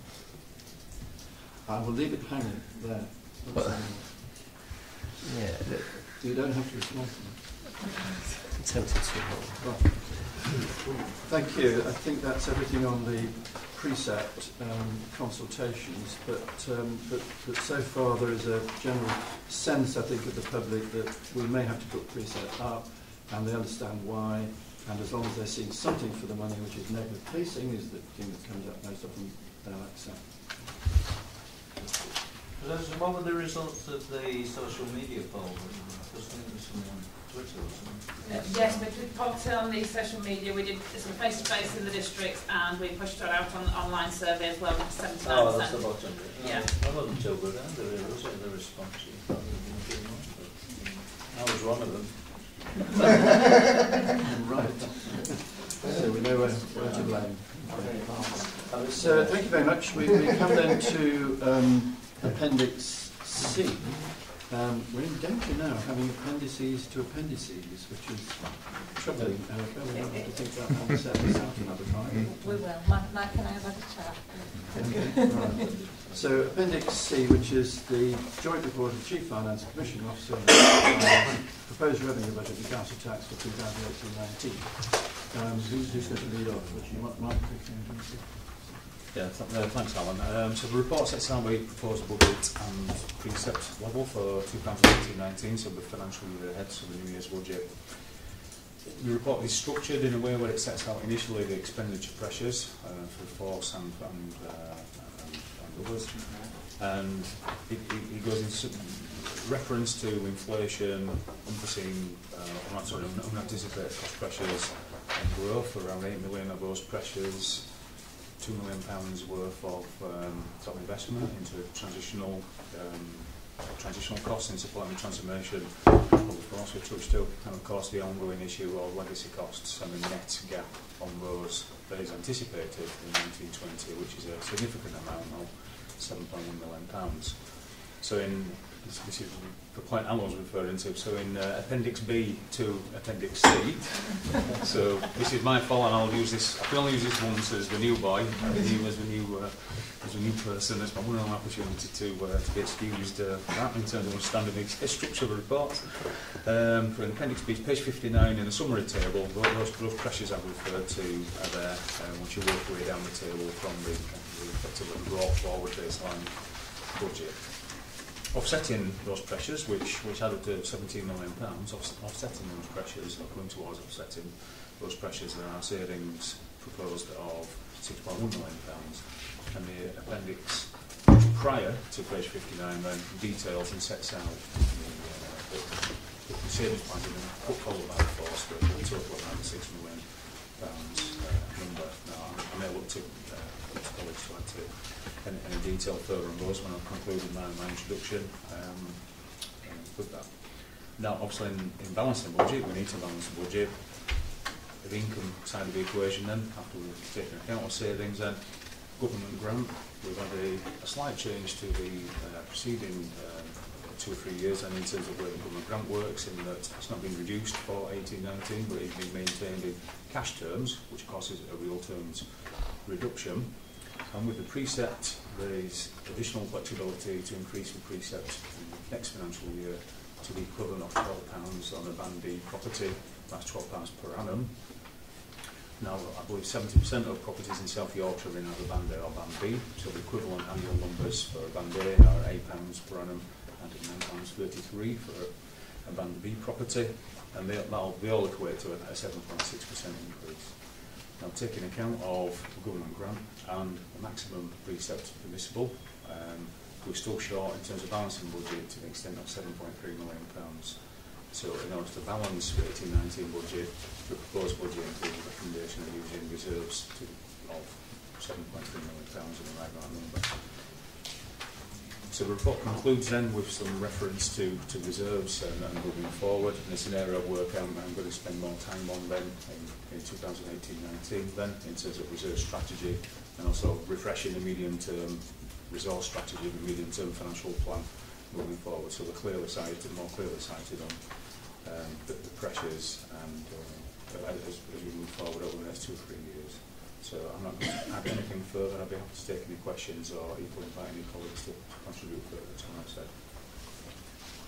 I will leave it hanging there. Yeah. You don't have to respond to them. I'm tempted to. Right. Thank you. I think that's everything on the precept consultations, but so far there is a general sense, I think, of the public that we may have to put precept up, and they understand why, and as long as they're seeing something for the money, which is negative pacing, is the thing that comes up most often, they'll accept. What were the results of the social media poll? Because I think there was something on Twitter or something. Yes, we did put on the social media. We did some face-to-face in the districts, and we pushed it out on online survey as well. 79%. Oh, that's the bottom. Yeah. I wasn't too good either, really, was it, the response? You thought there would be much, but I was one of them. Right. So we know where to blame. Okay. So thank you very much. We come then to Appendix C. We're in danger now of having appendices to appendices, which is troubling. We'll have to think about how to set this out another time. We will. Mike and I have had a chat. Okay. Right. So Appendix C, which is the joint report of the Chief Finance Commission Officer on the proposed revenue budget and council tax for 2018-19. Who's going to lead off? Which you might Yeah, thanks, Alan. So the report sets out the proposed budget and precept level for 2018-19, so the financial year ahead, so the New Year's budget. The report is structured in a way where it sets out initially the expenditure pressures for the force and others, and it goes into reference to inflation, unforeseen, unanticipated cost pressures and growth, around 8 million of those pressures. £2 million worth of top investment into transitional costs in supporting transformation. We've also touched up, and of course, the ongoing issue of legacy costs and the net gap on those that is anticipated in 1920, which is a significant amount of £7.1 million. So this is the point Alan was referring to. So in Appendix B to Appendix C. So this is my fault, and I'll use this. I can only use this once as the new boy, as a new person. That's my one opportunity to be excused for that in terms of understanding the structure of the report. For Appendix B, page 59 in the summary table, those pressures I've referred to are there once you work your way down the table from the effectively brought forward baseline budget. Offsetting those pressures, which added to £17 million, offsetting those pressures, or going towards offsetting those pressures, there are savings proposed of £6.1 million. And the appendix prior to page 59 then details and sets out the savings plan in a portfolio by force for a total of around £6 million number. Now, I may look to colleagues to add to any detail further on those when I've concluded my introduction with that. Now, obviously, in balancing the budget, we need to balance the budget. The income side of the equation then, after we've taken account of savings, then government grant, we've had a slight change to the preceding 2 or 3 years, and in terms of where the government grant works, in that it's not been reduced for 18-19, but it's been maintained in cash terms, which of course is a real terms reduction. And with the precept, there is additional flexibility to increase the precept in the next financial year to the equivalent of £12 on a Band B property. That's £12 per annum. Now, I believe 70% of properties in South Yorkshire are in either Band A or Band B, so the equivalent annual numbers for a Band A are £8 per annum and £9.33 for a Band B property, and they all equate to a 7.6% increase. Now, taking account of the government grant and the maximum precept permissible, we're still short in terms of balancing budget to the extent of £7.3 million. So, in order to balance the 18-19 budget, the proposed budget includes a recommendation of using reserves of £7.3 million in the right number. So the report concludes then with some reference to reserves and moving forward. And it's an area of work I'm going to spend more time on then in 2018-19 then in terms of reserve strategy, and also refreshing the medium-term resource strategy, the medium-term financial plan moving forward. So we're more clearly sighted on the pressures and as we move forward over the next 2 or 3 years. So I'm not going to add anything further. I'll be happy to take any questions or equally invite any colleagues to contribute further to what I've said.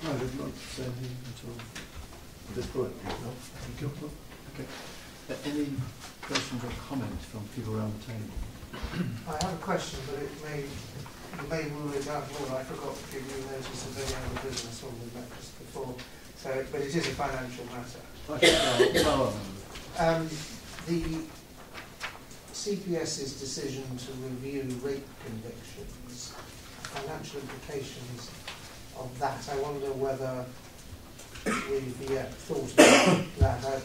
No, did you want to say anything at all at this point? No? Thank you. Okay. Any questions or comments from people around the table? I have a question, but you may rule it out more. I forgot to give you notice of any other business when we met just before. So, but it is a financial matter. The CPS's decision to review rape convictions, financial implications of that. I wonder whether we've yet thought about that.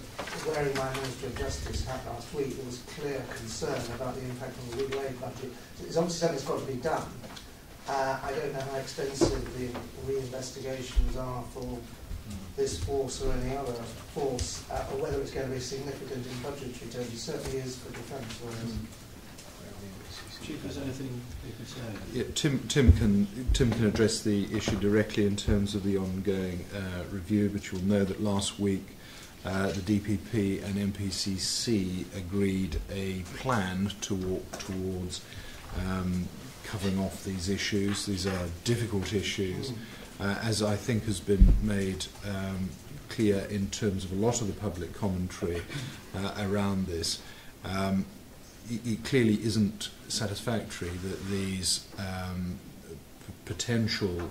Wearing my Minister of Justice hat last week, there was clear concern about the impact on the legal aid budget. It's obviously something that's got to be done. I don't know how extensive the re-investigations are for this force or any other force, or whether it's going to be significant in budgetary terms. It certainly is for defence lawyers. Chief, is there anything you can say? Yeah, Tim can address the issue directly in terms of the ongoing review, but you'll know that last week the DPP and MPCC agreed a plan to walk towards covering off these issues. These are difficult issues, as I think has been made clear in terms of a lot of the public commentary around this. It clearly isn't satisfactory that these potential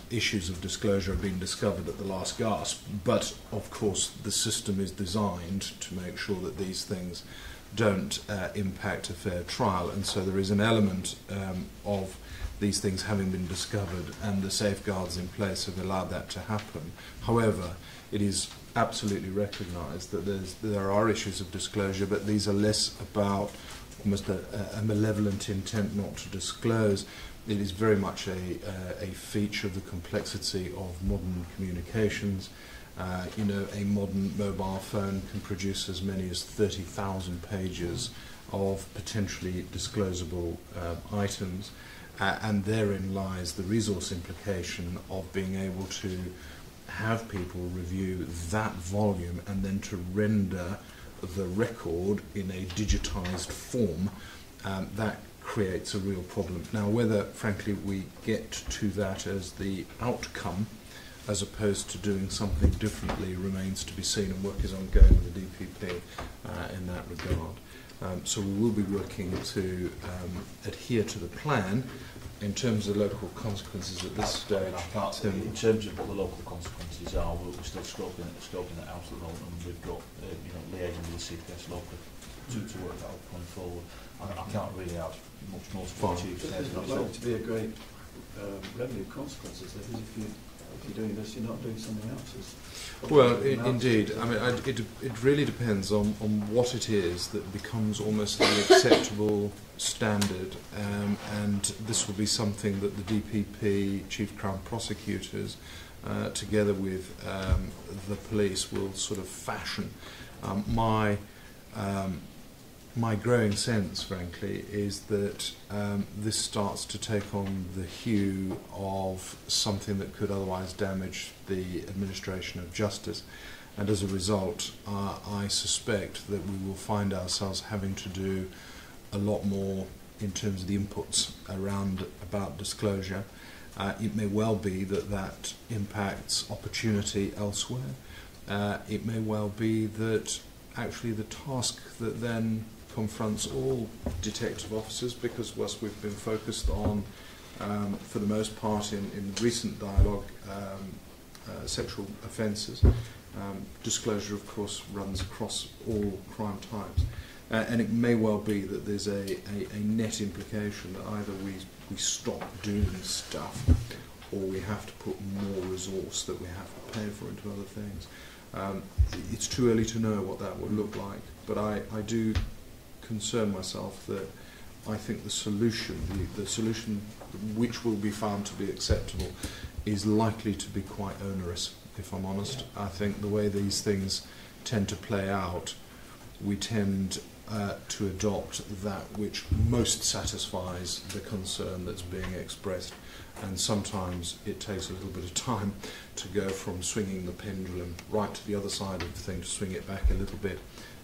issues of disclosure are being discovered at the last gasp, but of course the system is designed to make sure that these things don't impact a fair trial, and so there is an element of these things having been discovered and the safeguards in place have allowed that to happen. However, it is absolutely recognised that there are issues of disclosure, but these are less about almost a malevolent intent not to disclose. It is very much a feature of the complexity of modern communications. You know, a modern mobile phone can produce as many as 30,000 pages of potentially disclosable items, and therein lies the resource implication of being able to have people review that volume and then to render the record in a digitised form. That creates a real problem. Now, whether, frankly, we get to that as the outcome as opposed to doing something differently remains to be seen, and work is ongoing with the DPP in that regard. So we will be working to adhere to the plan. In terms of local consequences at this stage, in terms of what the local consequences are, we're still scoping that out at the moment, and we've got liaising with the CPS locally to work that out going forward. I can't really add much more to what Chief says. It's likely to be a great revenue consequences. If you're doing this, you're not doing something else. Well, indeed. I mean, it really depends on what it is that becomes almost the acceptable standard, and this will be something that the DPP, Chief Crown Prosecutors, together with the police, will sort of fashion. My growing sense, frankly, is that this starts to take on the hue of something that could otherwise damage the administration of justice. And as a result, I suspect that we will find ourselves having to do a lot more in terms of the inputs about disclosure. It may well be that impacts opportunity elsewhere. It may well be that actually the task that then confronts all detective officers, because whilst we've been focused on, for the most part in recent dialogue, sexual offences, disclosure of course runs across all crime types, and it may well be that there's a net implication that either we stop doing stuff or we have to put more resource that we have to pay for into other things. It's too early to know what that would look like, but I do concern myself that I think the solution which will be found to be acceptable is likely to be quite onerous, if I'm honest. I think the way these things tend to play out, we tend to adopt that which most satisfies the concern that's being expressed, and sometimes it takes a little bit of time to go from swinging the pendulum right to the other side of the thing, to swing it back a little bit.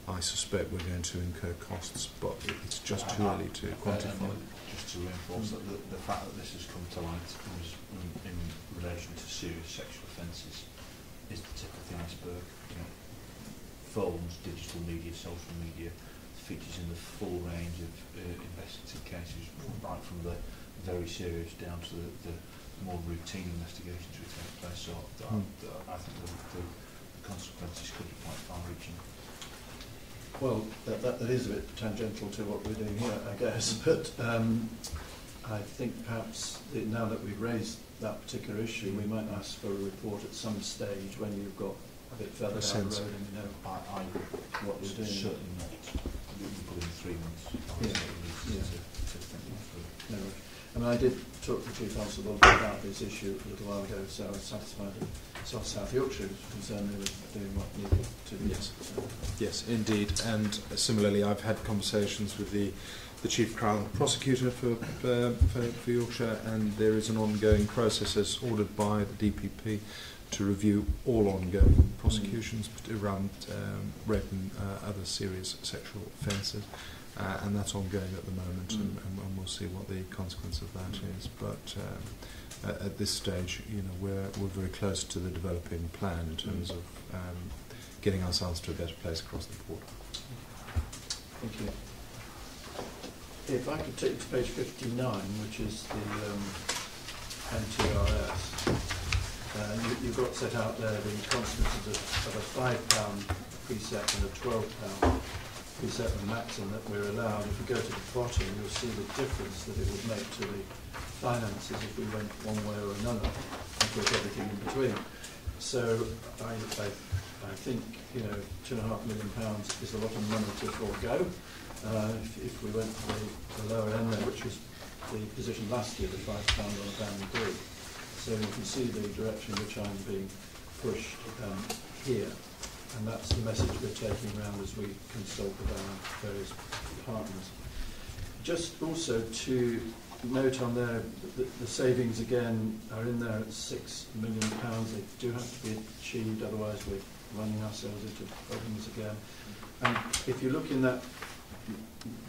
I suspect we're going to incur costs, but it's just too early to quantify. Just to reinforce that the fact that this has come to light in relation to serious sexual offences is the tip of the iceberg. Phones, digital media, social media, features in the full range of investigative cases, right from the very serious down to the more routine investigations which take place. So I think the consequences could be quite far-reaching. Well, that is a bit tangential to what we're doing here, I guess, but I think perhaps now that we've raised that particular issue, we might ask for a report at some stage when you've got a bit further down the road and you know what we're doing. Certainly not. Within 3 months. Yeah. To think that through. No, I mean, I did talk to the Chief Constable about this issue a little while ago, so I was satisfied that South Yorkshire was concerned they were doing what needed to be. Yes, yes, indeed. And similarly, I've had conversations with the Chief Crown Prosecutor for Yorkshire, and there is an ongoing process as ordered by the DPP to review all ongoing prosecutions around rape and other serious sexual offences. And that's ongoing at the moment, and we'll see what the consequence of that is. But at this stage, you know, we're very close to the developing plan in terms of getting ourselves to a better place across the board. Thank you. If I could take you to page 59, which is the NTRS. You've got set out there the consequences of a £5 precept and a £12 precept and maxim that we're allowed. If you go to the bottom, you'll see the difference that it would make to the finances if we went one way or another, and with everything in between. So I think, you know, £2.5 million is a lot of money to forego. If we went to the lower end there, which was the position last year, the £5 on a band D. So you can see the direction which I'm being pushed here. And that's the message we're taking around as we consult with our various partners. Just also to note on there that the savings again are in there at £6 million. They do have to be achieved, otherwise we're running ourselves into problems again. And if you look in that,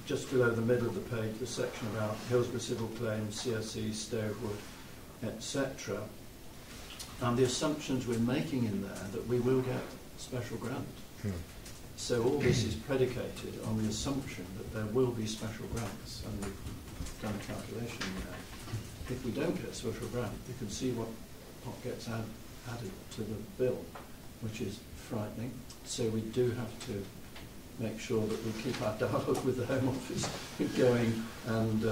just below the middle of the page, the section about Hillsborough civil claims, CSE, Stovewood, etc. And the assumptions we're making in there that we will get special grant. So all this is predicated on the assumption that there will be special grants, and we've done a calculation there. If we don't get a special grant, you can see what gets added to the bill, which is frightening. So we do have to make sure that we keep our dialogue with the Home Office going, and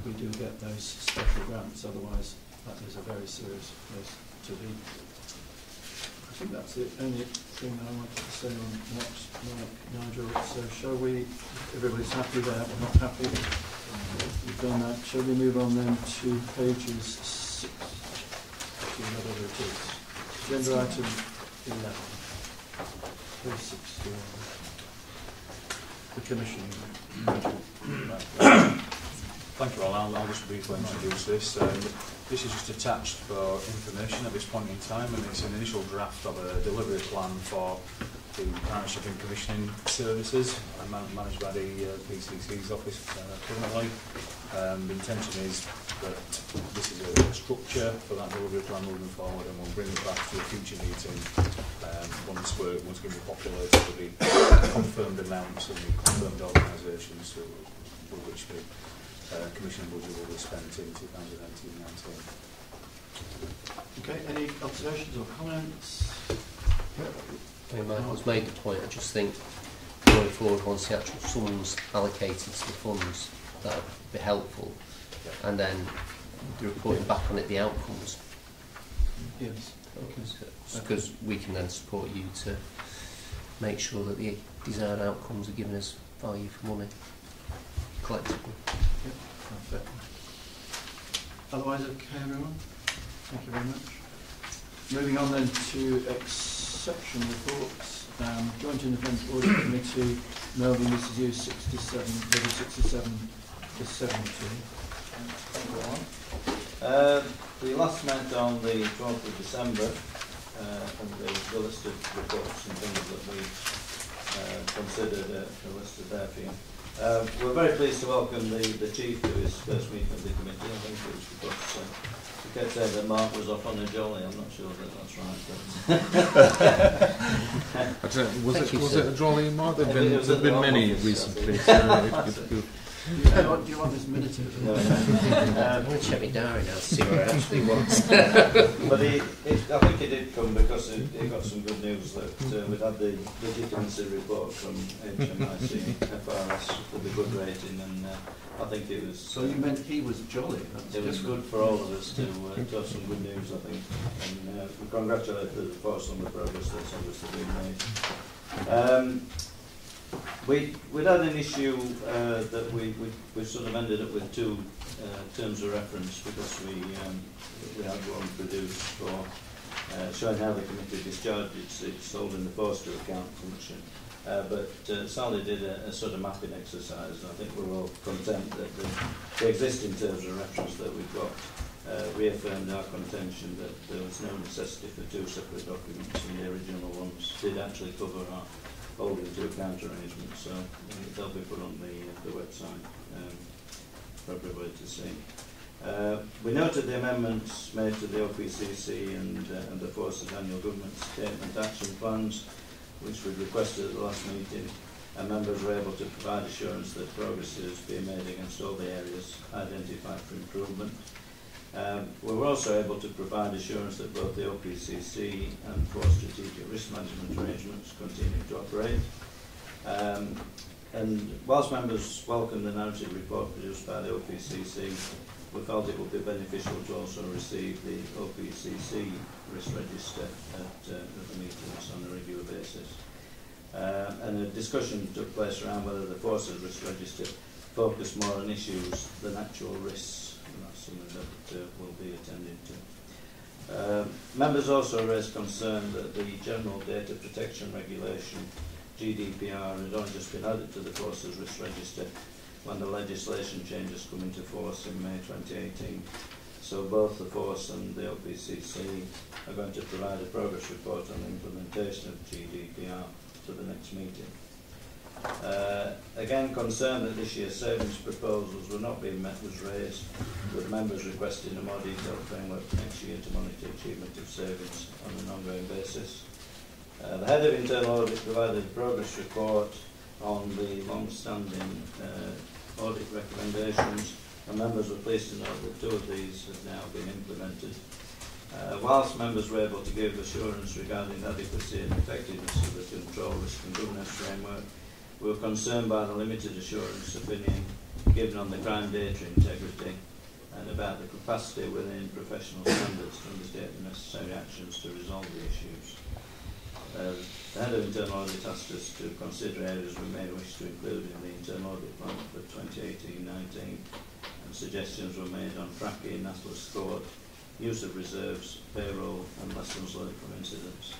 we do get those special grants, otherwise that is a very serious place to be. I think that's the only thing that I wanted to say on that, Nigel. So shall we, everybody's happy there, we're not happy, we've done that. Shall we move on then to pages 6, whatever it is. Agenda item 11, page 16. The Commission. Thank you all. I'll just briefly introduce this. This is just attached for information at this point in time, and it's an initial draft of a delivery plan for the Partnership and Commissioning Services managed by the PCC's office currently. The intention is that this is a structure for that delivery plan moving forward, and we'll bring it back to a future meeting once going to be populated with the confirmed amounts and the confirmed organisations for which the Commission budget will be spent in 2018-19. Okay, any observations or comments? I mean, Michael's made the point. I just think going forward, once the actual sums allocated to the funds, that would be helpful, and then the reporting back on it, the outcomes. Yes. Because we can then support you to make sure that the desired outcomes are giving us value for money collectively. Yep, perfect. Otherwise, okay, everyone? Thank you very much. Moving on then to exception reports. Joint Independent Audit Committee, Melbourne Review 67, level 67 to 70. Thank you, Alan. We last met on the 12th of December, and the list of reports and things that we considered are listed there for your We're very pleased to welcome the Chief to his first meeting of the committee. I think it was because he kept saying that Mark was off on a jolly. I'm not sure that that's right. But Was it a jolly, Mark? There have been many recently. Do you want this minute? No. I'm going to check my diary now to see where it actually was. But I think he did come because he got some good news that we'd had the legitimacy report from HMIC FRS with the good rating, and I think it was... So you meant he was jolly? It was good for all of us to have some good news, I think, and we congratulate the force on the progress that's obviously been made. We'd had an issue that we sort of ended up with two terms of reference because we had one produced for showing how the committee discharged its holding the Forster account function. But Sally did a sort of mapping exercise, and I think we're all content that the existing terms of reference that we've got reaffirmed our contention that there was no necessity for two separate documents, and the original ones did actually cover our holding to account arrangements, so they'll be put on the website for everybody to see. We noted the amendments made to the OPCC and the Forces Annual Government Statement Action Plans, which we requested at the last meeting, and members were able to provide assurance that progress is being made against all the areas identified for improvement. We were also able to provide assurance that both the OPCC and Force Strategic Risk Management arrangements continue to operate. And whilst members welcomed the narrative report produced by the OPCC, we felt it would be beneficial to also receive the OPCC risk register at the meetings on a regular basis. And a discussion took place around whether the Forces risk register focused more on issues than actual risks. That's something that will be attended to. Members also raised concern that the General Data Protection Regulation, GDPR, had only just been added to the Forces Risk Register when the legislation changes come into force in May 2018. So both the Force and the OPCC are going to provide a progress report on the implementation of GDPR to the next meeting. Again, concern that this year's savings proposals were not being met was raised, with members requesting a more detailed framework for next year to monitor achievement of savings on an ongoing basis. The Head of Internal Audit provided a progress report on the long-standing audit recommendations, and members were pleased to note that 2 of these have now been implemented. Whilst members were able to give assurance regarding the adequacy and effectiveness of the control, risk and governance framework, we were concerned by the limited assurance opinion given on the crime data integrity and about the capacity within professional standards to undertake the necessary actions to resolve the issues. The Head of Internal Audit asked us to consider areas we may wish to include in the Internal Audit Plan for 2018-19, and suggestions were made on tracking, Atlas scored, use of reserves, payroll and lessons learned from incidents.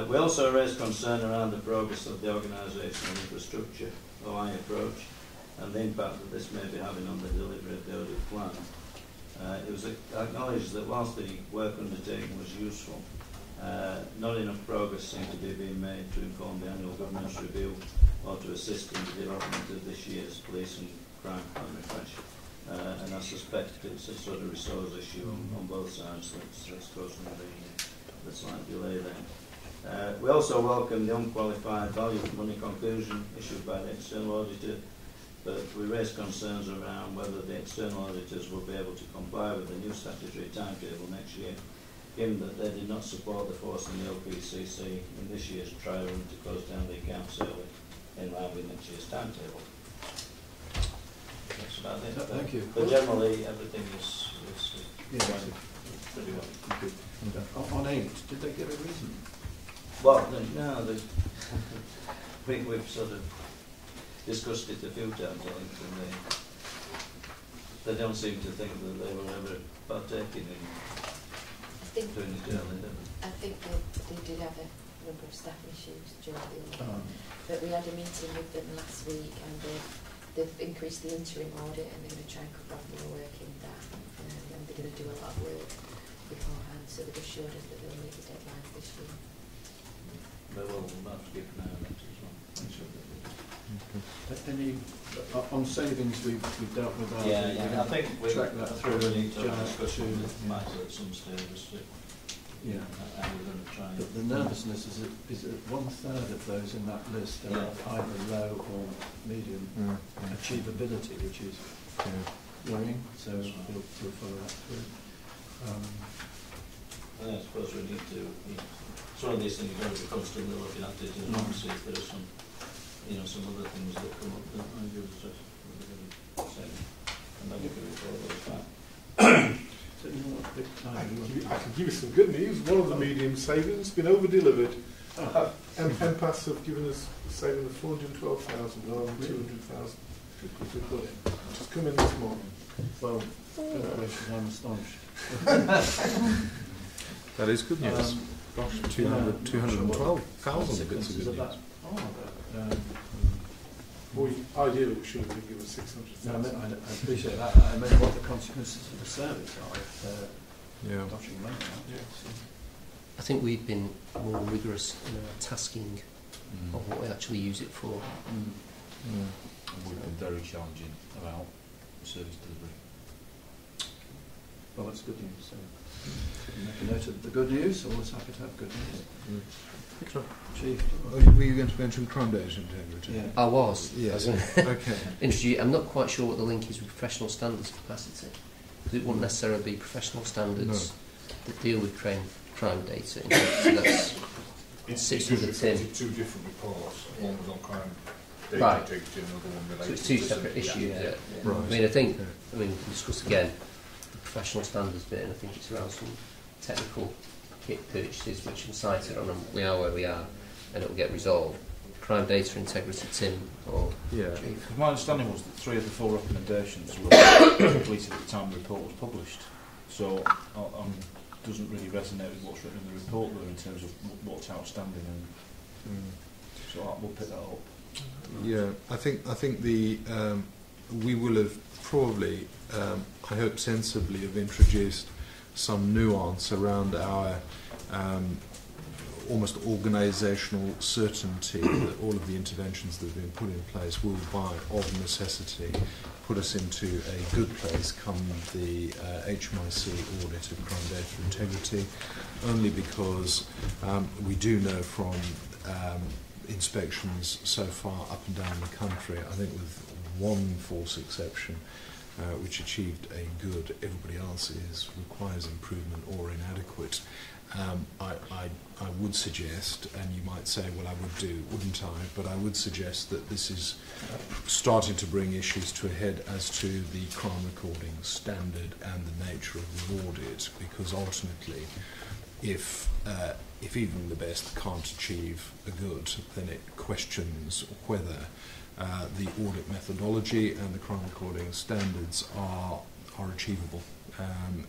We also raised concern around the progress of the organisational infrastructure, OI approach, and the impact that this may be having on the delivery of the audit plan. It was acknowledged that whilst the work undertaken was useful, not enough progress seemed to be being made to inform the annual governance review or to assist in the development of this year's police and crime plan refresh. And I suspect it's a sort of resource issue on both sides that's causing the slight delay there. We also welcome the unqualified value for money conclusion issued by the external auditor, but we raised concerns around whether the external auditors will be able to comply with the new statutory timetable next year, given that they did not support the Force and the OPCC in this year's trial run to close down the accounts early in line with next year's timetable. That's about it. Thank you. But generally, everything is going pretty well. Thank you. On 8, did they give a reason? Well, no, we've sort of discussed it a few times, I think, and they don't seem to think that they were ever partaking in doing it early, did they? I think they did have a number of staff issues during the audit, but we had a meeting with them last week, and they've increased the interim audit, and they're going to try and cover off more work in that, and they're going to do a lot of work beforehand, so they've assured us that they'll meet the deadlines this year. They will have to keep an eye on it as well. I'm sure they will. Any on savings we've dealt with that? Yeah, I think we track that through we need to have a Giles discussion to- with Michael at some stage as to Yeah. how we're going to try and... But the nervousness is that 1/3 of those in that list are either low or medium achievability, which is worrying. So we'll follow that through. I suppose we need to... it's one of these things you've got to be constantly looking at it and obviously if there are some, some other things that come up that I give us and then we can report those back. So you know what big I can give you some good news. One of the medium savings has been over-delivered. MPAS have given us a saving of 412,000 rather than 200,000. Just come in this morning. Well, congratulations, I'm astonished. That is good news. Gosh, 212,000 bits of good news. Ideally, we should have been given No, 600,000. I appreciate that. I mean, what the consequences of the service are if they're dodging money out. I think we've been more rigorous in our tasking of what we actually use it for. And we've been very challenging about service delivery. Well, that's good news. So make a note of the good news. Always happy to have good news. Chief. Were you going to mention crime data integrity? Yeah. I was. Yes. Okay. I'm not quite sure what the link is with professional standards capacity. Because it wouldn't necessarily be professional standards that deal with crime data. So It's sits with the tin. two different reports. One was on crime data Right. integrity and another one related So it's two to separate system. issues. Yeah. Right. I mean, we discuss again the professional standards bit, and I think it's around some technical kit purchases which I'm cited on, and we are where we are, and it will get resolved. Crime data integrity, Tim, or Chief? My understanding was that 3 of the 4 recommendations were completed at the time the report was published. So doesn't really resonate with what's written in the report there in terms of what's outstanding, and so we'll pick that up. Yeah, I think the we will have probably, I hope sensibly, have introduced some nuance around our almost organisational certainty that all of the interventions that have been put in place will, by of necessity, put us into a good place come the HMIC audit of crime data integrity, only because we do know from inspections so far up and down the country, I think with one false exception, which achieved a good, everybody else requires improvement or inadequate. I would suggest, and you might say, well, I would do, wouldn't I? But I would suggest that this is starting to bring issues to a head as to the crime recording standard and the nature of the audit, because ultimately, if even the best can't achieve a good, then it questions whether the audit methodology and the crime recording standards are achievable.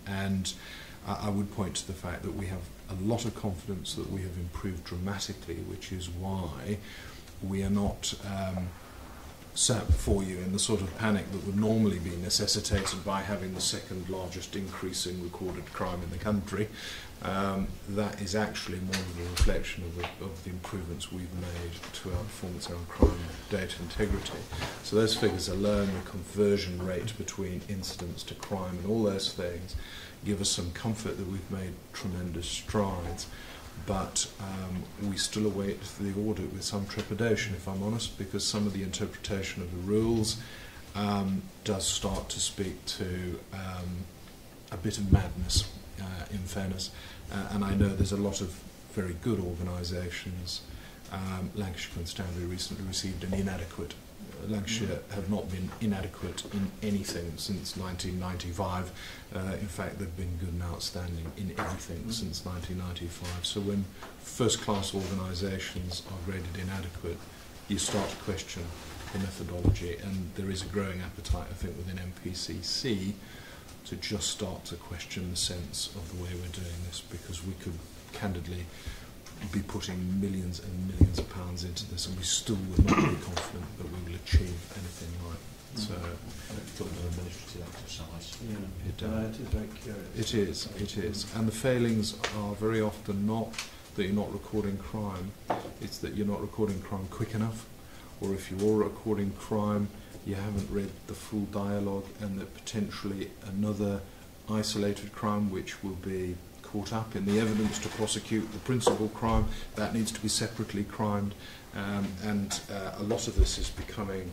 And I would point to the fact that we have a lot of confidence that we have improved dramatically, which is why we are not sat before you in the sort of panic that would normally be necessitated by having the second largest increase in recorded crime in the country. That is actually more of a reflection of the improvements we've made to our performance around crime data integrity. So those figures alone, the conversion rate between incidents to crime and all those things, give us some comfort that we've made tremendous strides. But we still await the audit with some trepidation, if I'm honest, because some of the interpretation of the rules does start to speak to a bit of madness, in fairness. And I know there's a lot of very good organisations. Lancashire Constabulary recently received an inadequate. Lancashire have not been inadequate in anything since 1995. In fact, they've been good and outstanding in everything since 1995. So when first-class organisations are graded inadequate, you start to question the methodology, and there is a growing appetite, I think, within MPCC to just start to question the sense of the way we're doing this, because we could candidly be putting millions and millions of pounds into this, and we still would not be confident that we will achieve anything right. So it's becoming an administrative exercise. Yeah, it is very curious. It is. And the failings are very often not that you're not recording crime, it's that you're not recording crime quick enough, or if you are recording crime, you haven't read the full dialogue, and that potentially another isolated crime which will be caught up in the evidence to prosecute the principal crime, that needs to be separately crimed, and a lot of this is becoming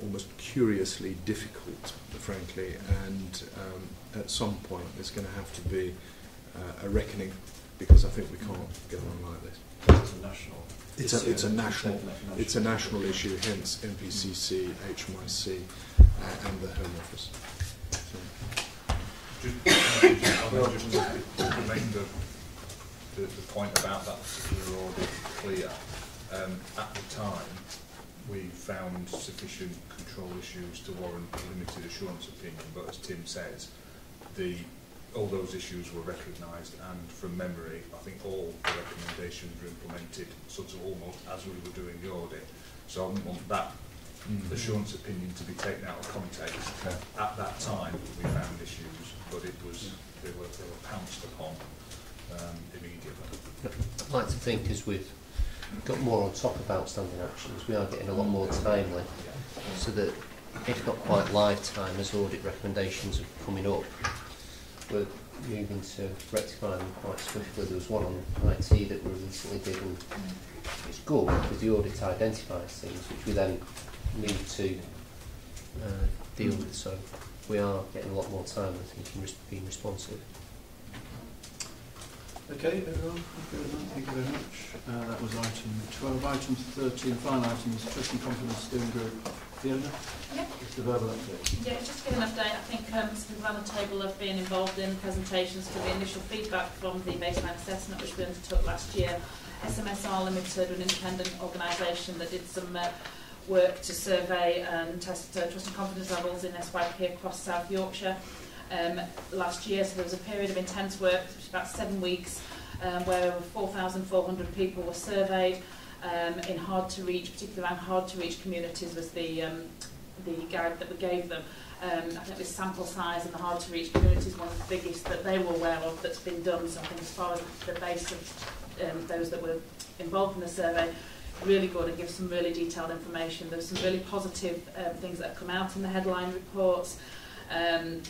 almost curiously difficult, frankly, and at some point there's going to have to be a reckoning, because I think we can't go on like this. It's a national It's a national issue, hence MPCC, HMIC, and the Home Office. So. Just to make the point about that particular audit clear, at the time we found sufficient control issues to warrant a limited assurance opinion, but as Tim says, all those issues were recognised, and from memory I think all the recommendations were implemented sort of almost as we were doing the audit. So I wouldn't want that assurance opinion to be taken out of context. At that time we found issues, but they were pounced upon immediately. I'd like to think, as we've got more on top of outstanding actions, we are getting a lot more timely, so that if not quite live time as audit recommendations are coming up, we're moving to rectify them quite swiftly. There was one on IT that we recently did, and it's good because the audit identifies things which we then need to deal with. So we are getting a lot more time, I think, in being responsive. Okay, everyone, thank you very much. That was item 12. Item 13, final item, is Trust and Confidence Steering Group. Fiona? Yeah. Just a verbal update. Yeah, just to give an update, I think some people on the table have been involved in presentations for the initial feedback from the baseline assessment which we undertook last year. SMSR Limited, an independent organisation that did some work to survey and test trust and confidence levels in SYP across South Yorkshire last year. So there was a period of intense work, which was about 7 weeks, where over 4,400 people were surveyed in hard to reach, particularly around hard to reach communities was the guide that we gave them. I think this sample size in the hard to reach communities is one of the biggest that they were aware of that's been done. So I think as far as the base of those that were involved in the survey, really good and gives some really detailed information. There's some really positive things that have come out in the headline reports. A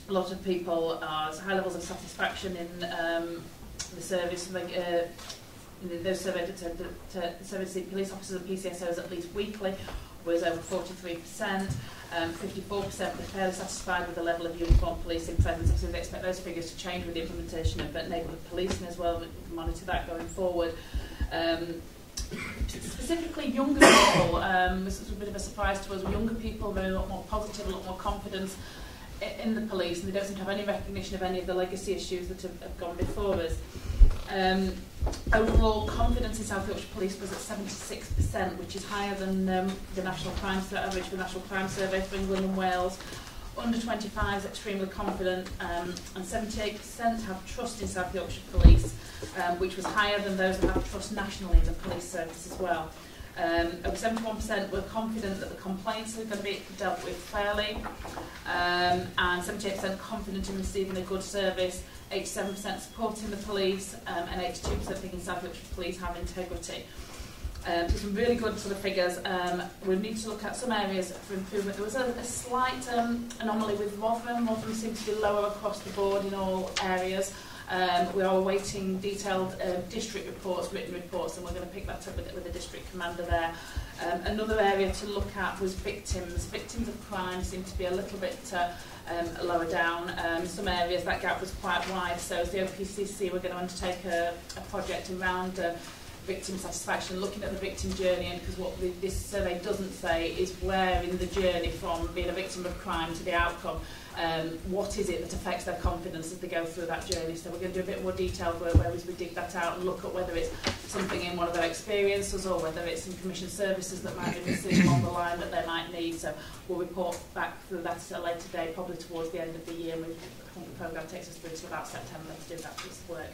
lot of people are high levels of satisfaction in the service. Those surveyed to police officers and PCSOs at least weekly was over 43%. 54% were fairly satisfied with the level of uniformed policing presence. Obviously, we expect those figures to change with the implementation of neighbourhood policing as well. We can monitor that going forward. Specifically younger people, this was a bit of a surprise to us. Younger people are a lot more positive, a lot more confidence in the police, and they don't seem to have any recognition of any of the legacy issues that have gone before us. Overall confidence in South Yorkshire Police was at 76%, which is higher than the national crime average for the National Crime Survey for England and Wales. Under 25 is extremely confident, and 78% have trust in South Yorkshire Police, which was higher than those that have trust nationally in the police service as well. Over 71% were confident that the complaints are going to be dealt with fairly, and 78% confident in receiving a good service, 87% supporting the police, and 82% thinking South Yorkshire Police have integrity. So some really good sort of figures. We need to look at some areas for improvement. There was a slight anomaly with Rotherham. Rotherham seemed to be lower across the board in all areas. We are awaiting detailed district reports, written reports, and we're going to pick that up with the district commander there. Another area to look at was victims. Victims of crime seem to be a little bit lower down. In some areas that gap was quite wide, so as the OPCC we're going to undertake a project around victim satisfaction, looking at the victim journey, and because what this survey doesn't say is where in the journey from being a victim of crime to the outcome, what is it that affects their confidence as they go through that journey. So we're going to do a bit more detailed work where we dig that out and look at whether it's something in one of their experiences or whether it's some commission services that might be missing along the line that they might need. So we'll report back through that at a later date, probably towards the end of the year. And I think the programme takes us through to about September to do that piece of work.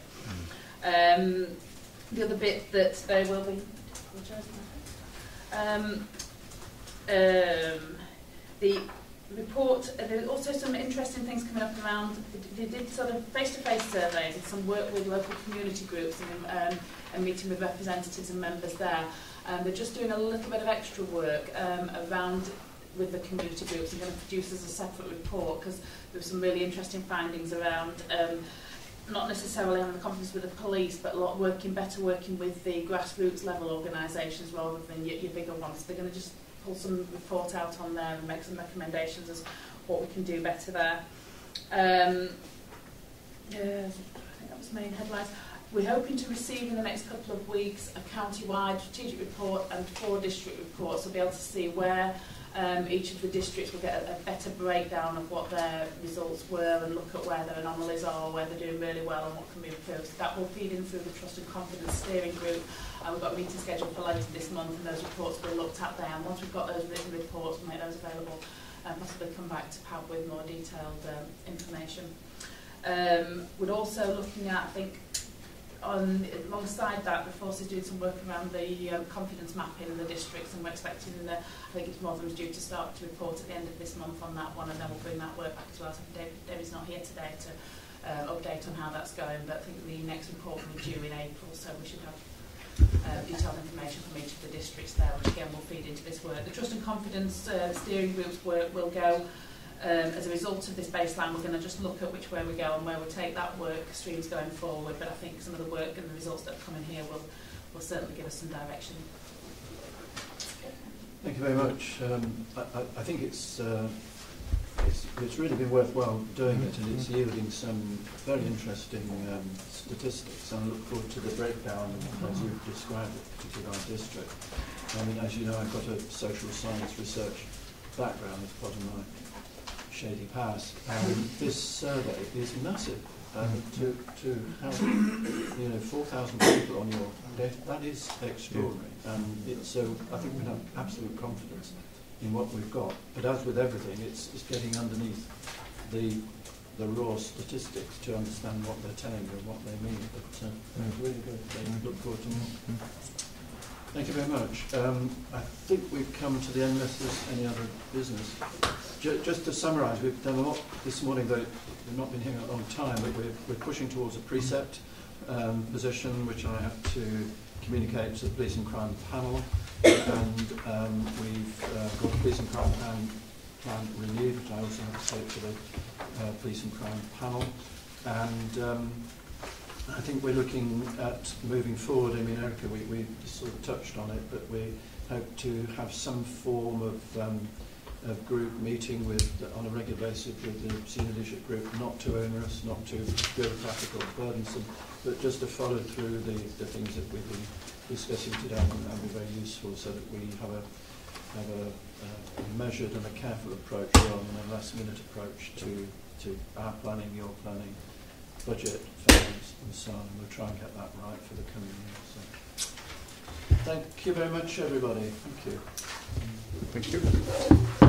The other bit that they will be the report, there's also some interesting things coming up around, they did sort of face-to-face surveys and some work with local community groups and meeting with representatives and members there. They're just doing a little bit of extra work around with the community groups and going to produce as a separate report, because there were some really interesting findings around not necessarily having the confidence with the police, but a lot better working with the grassroots level organisations rather than your bigger ones. They're going to just pull some report out on there and make some recommendations as what we can do better there. I think that was main headlines. We're hoping to receive in the next couple of weeks a county-wide strategic report and 4 district reports. So we'll be able to see where each of the districts will get a better breakdown of what their results were and look at where their anomalies are, where they're doing really well and what can be improved. So that will feed in through the Trust and Confidence Steering Group. We've got a meeting scheduled for later this month, and those reports will be looked at there. And once we've got those written reports, we'll make those available and possibly come back to PAB with more detailed information. We're also looking at, I think, alongside that, the force is doing some work around the confidence mapping in the districts, and we're expecting, I think it's more than due to start to report at the end of this month on that one, and then we'll bring that work back as well. So David's not here today to update on how that's going, but I think the next report will be due in April, so we should have detailed information from each of the districts there, which again will feed into this work. The Trust and Confidence Steering Group's work will go as a result of this baseline. We're going to just look at which way we go and where we take that work streams going forward, but I think some of the work and the results that have come in here will certainly give us some direction. Thank you very much. I think it's really been worthwhile doing it, and it's yielding some very interesting statistics, and I look forward to the breakdown as you've described it, particularly our district. I mean, as you know, I've got a social science research background as part of my shady past, and this survey is massive. To have 4,000 people on your data, that is extraordinary, and so I think we have absolute confidence in what we've got. But as with everything, it's getting underneath the raw statistics to understand what they're telling you and what they mean. But it's really good. I look forward to more. Thank you very much. I think we've come to the end unless there's any other business. Just to summarise, we've done a lot this morning, though we've not been here a long time, but we're pushing towards a precept position, which I have to communicate to the Police and Crime Panel, and we've got the Police and Crime Plan renewed, which I also have to say to the Police and Crime Panel, and I think we're looking at moving forward. I mean, Erica, we sort of touched on it, but we hope to have some form of group meeting on a regular basis with the senior leadership group, not too onerous, not too bureaucratic or burdensome, but just to follow through the things that we've been discussing today, and that will be very useful so that we have a measured and a careful approach rather than a last-minute approach to our planning, your planning, budget, finance and so on. We'll try and get that right for the coming year. So, thank you very much, everybody. Thank you. Thank you.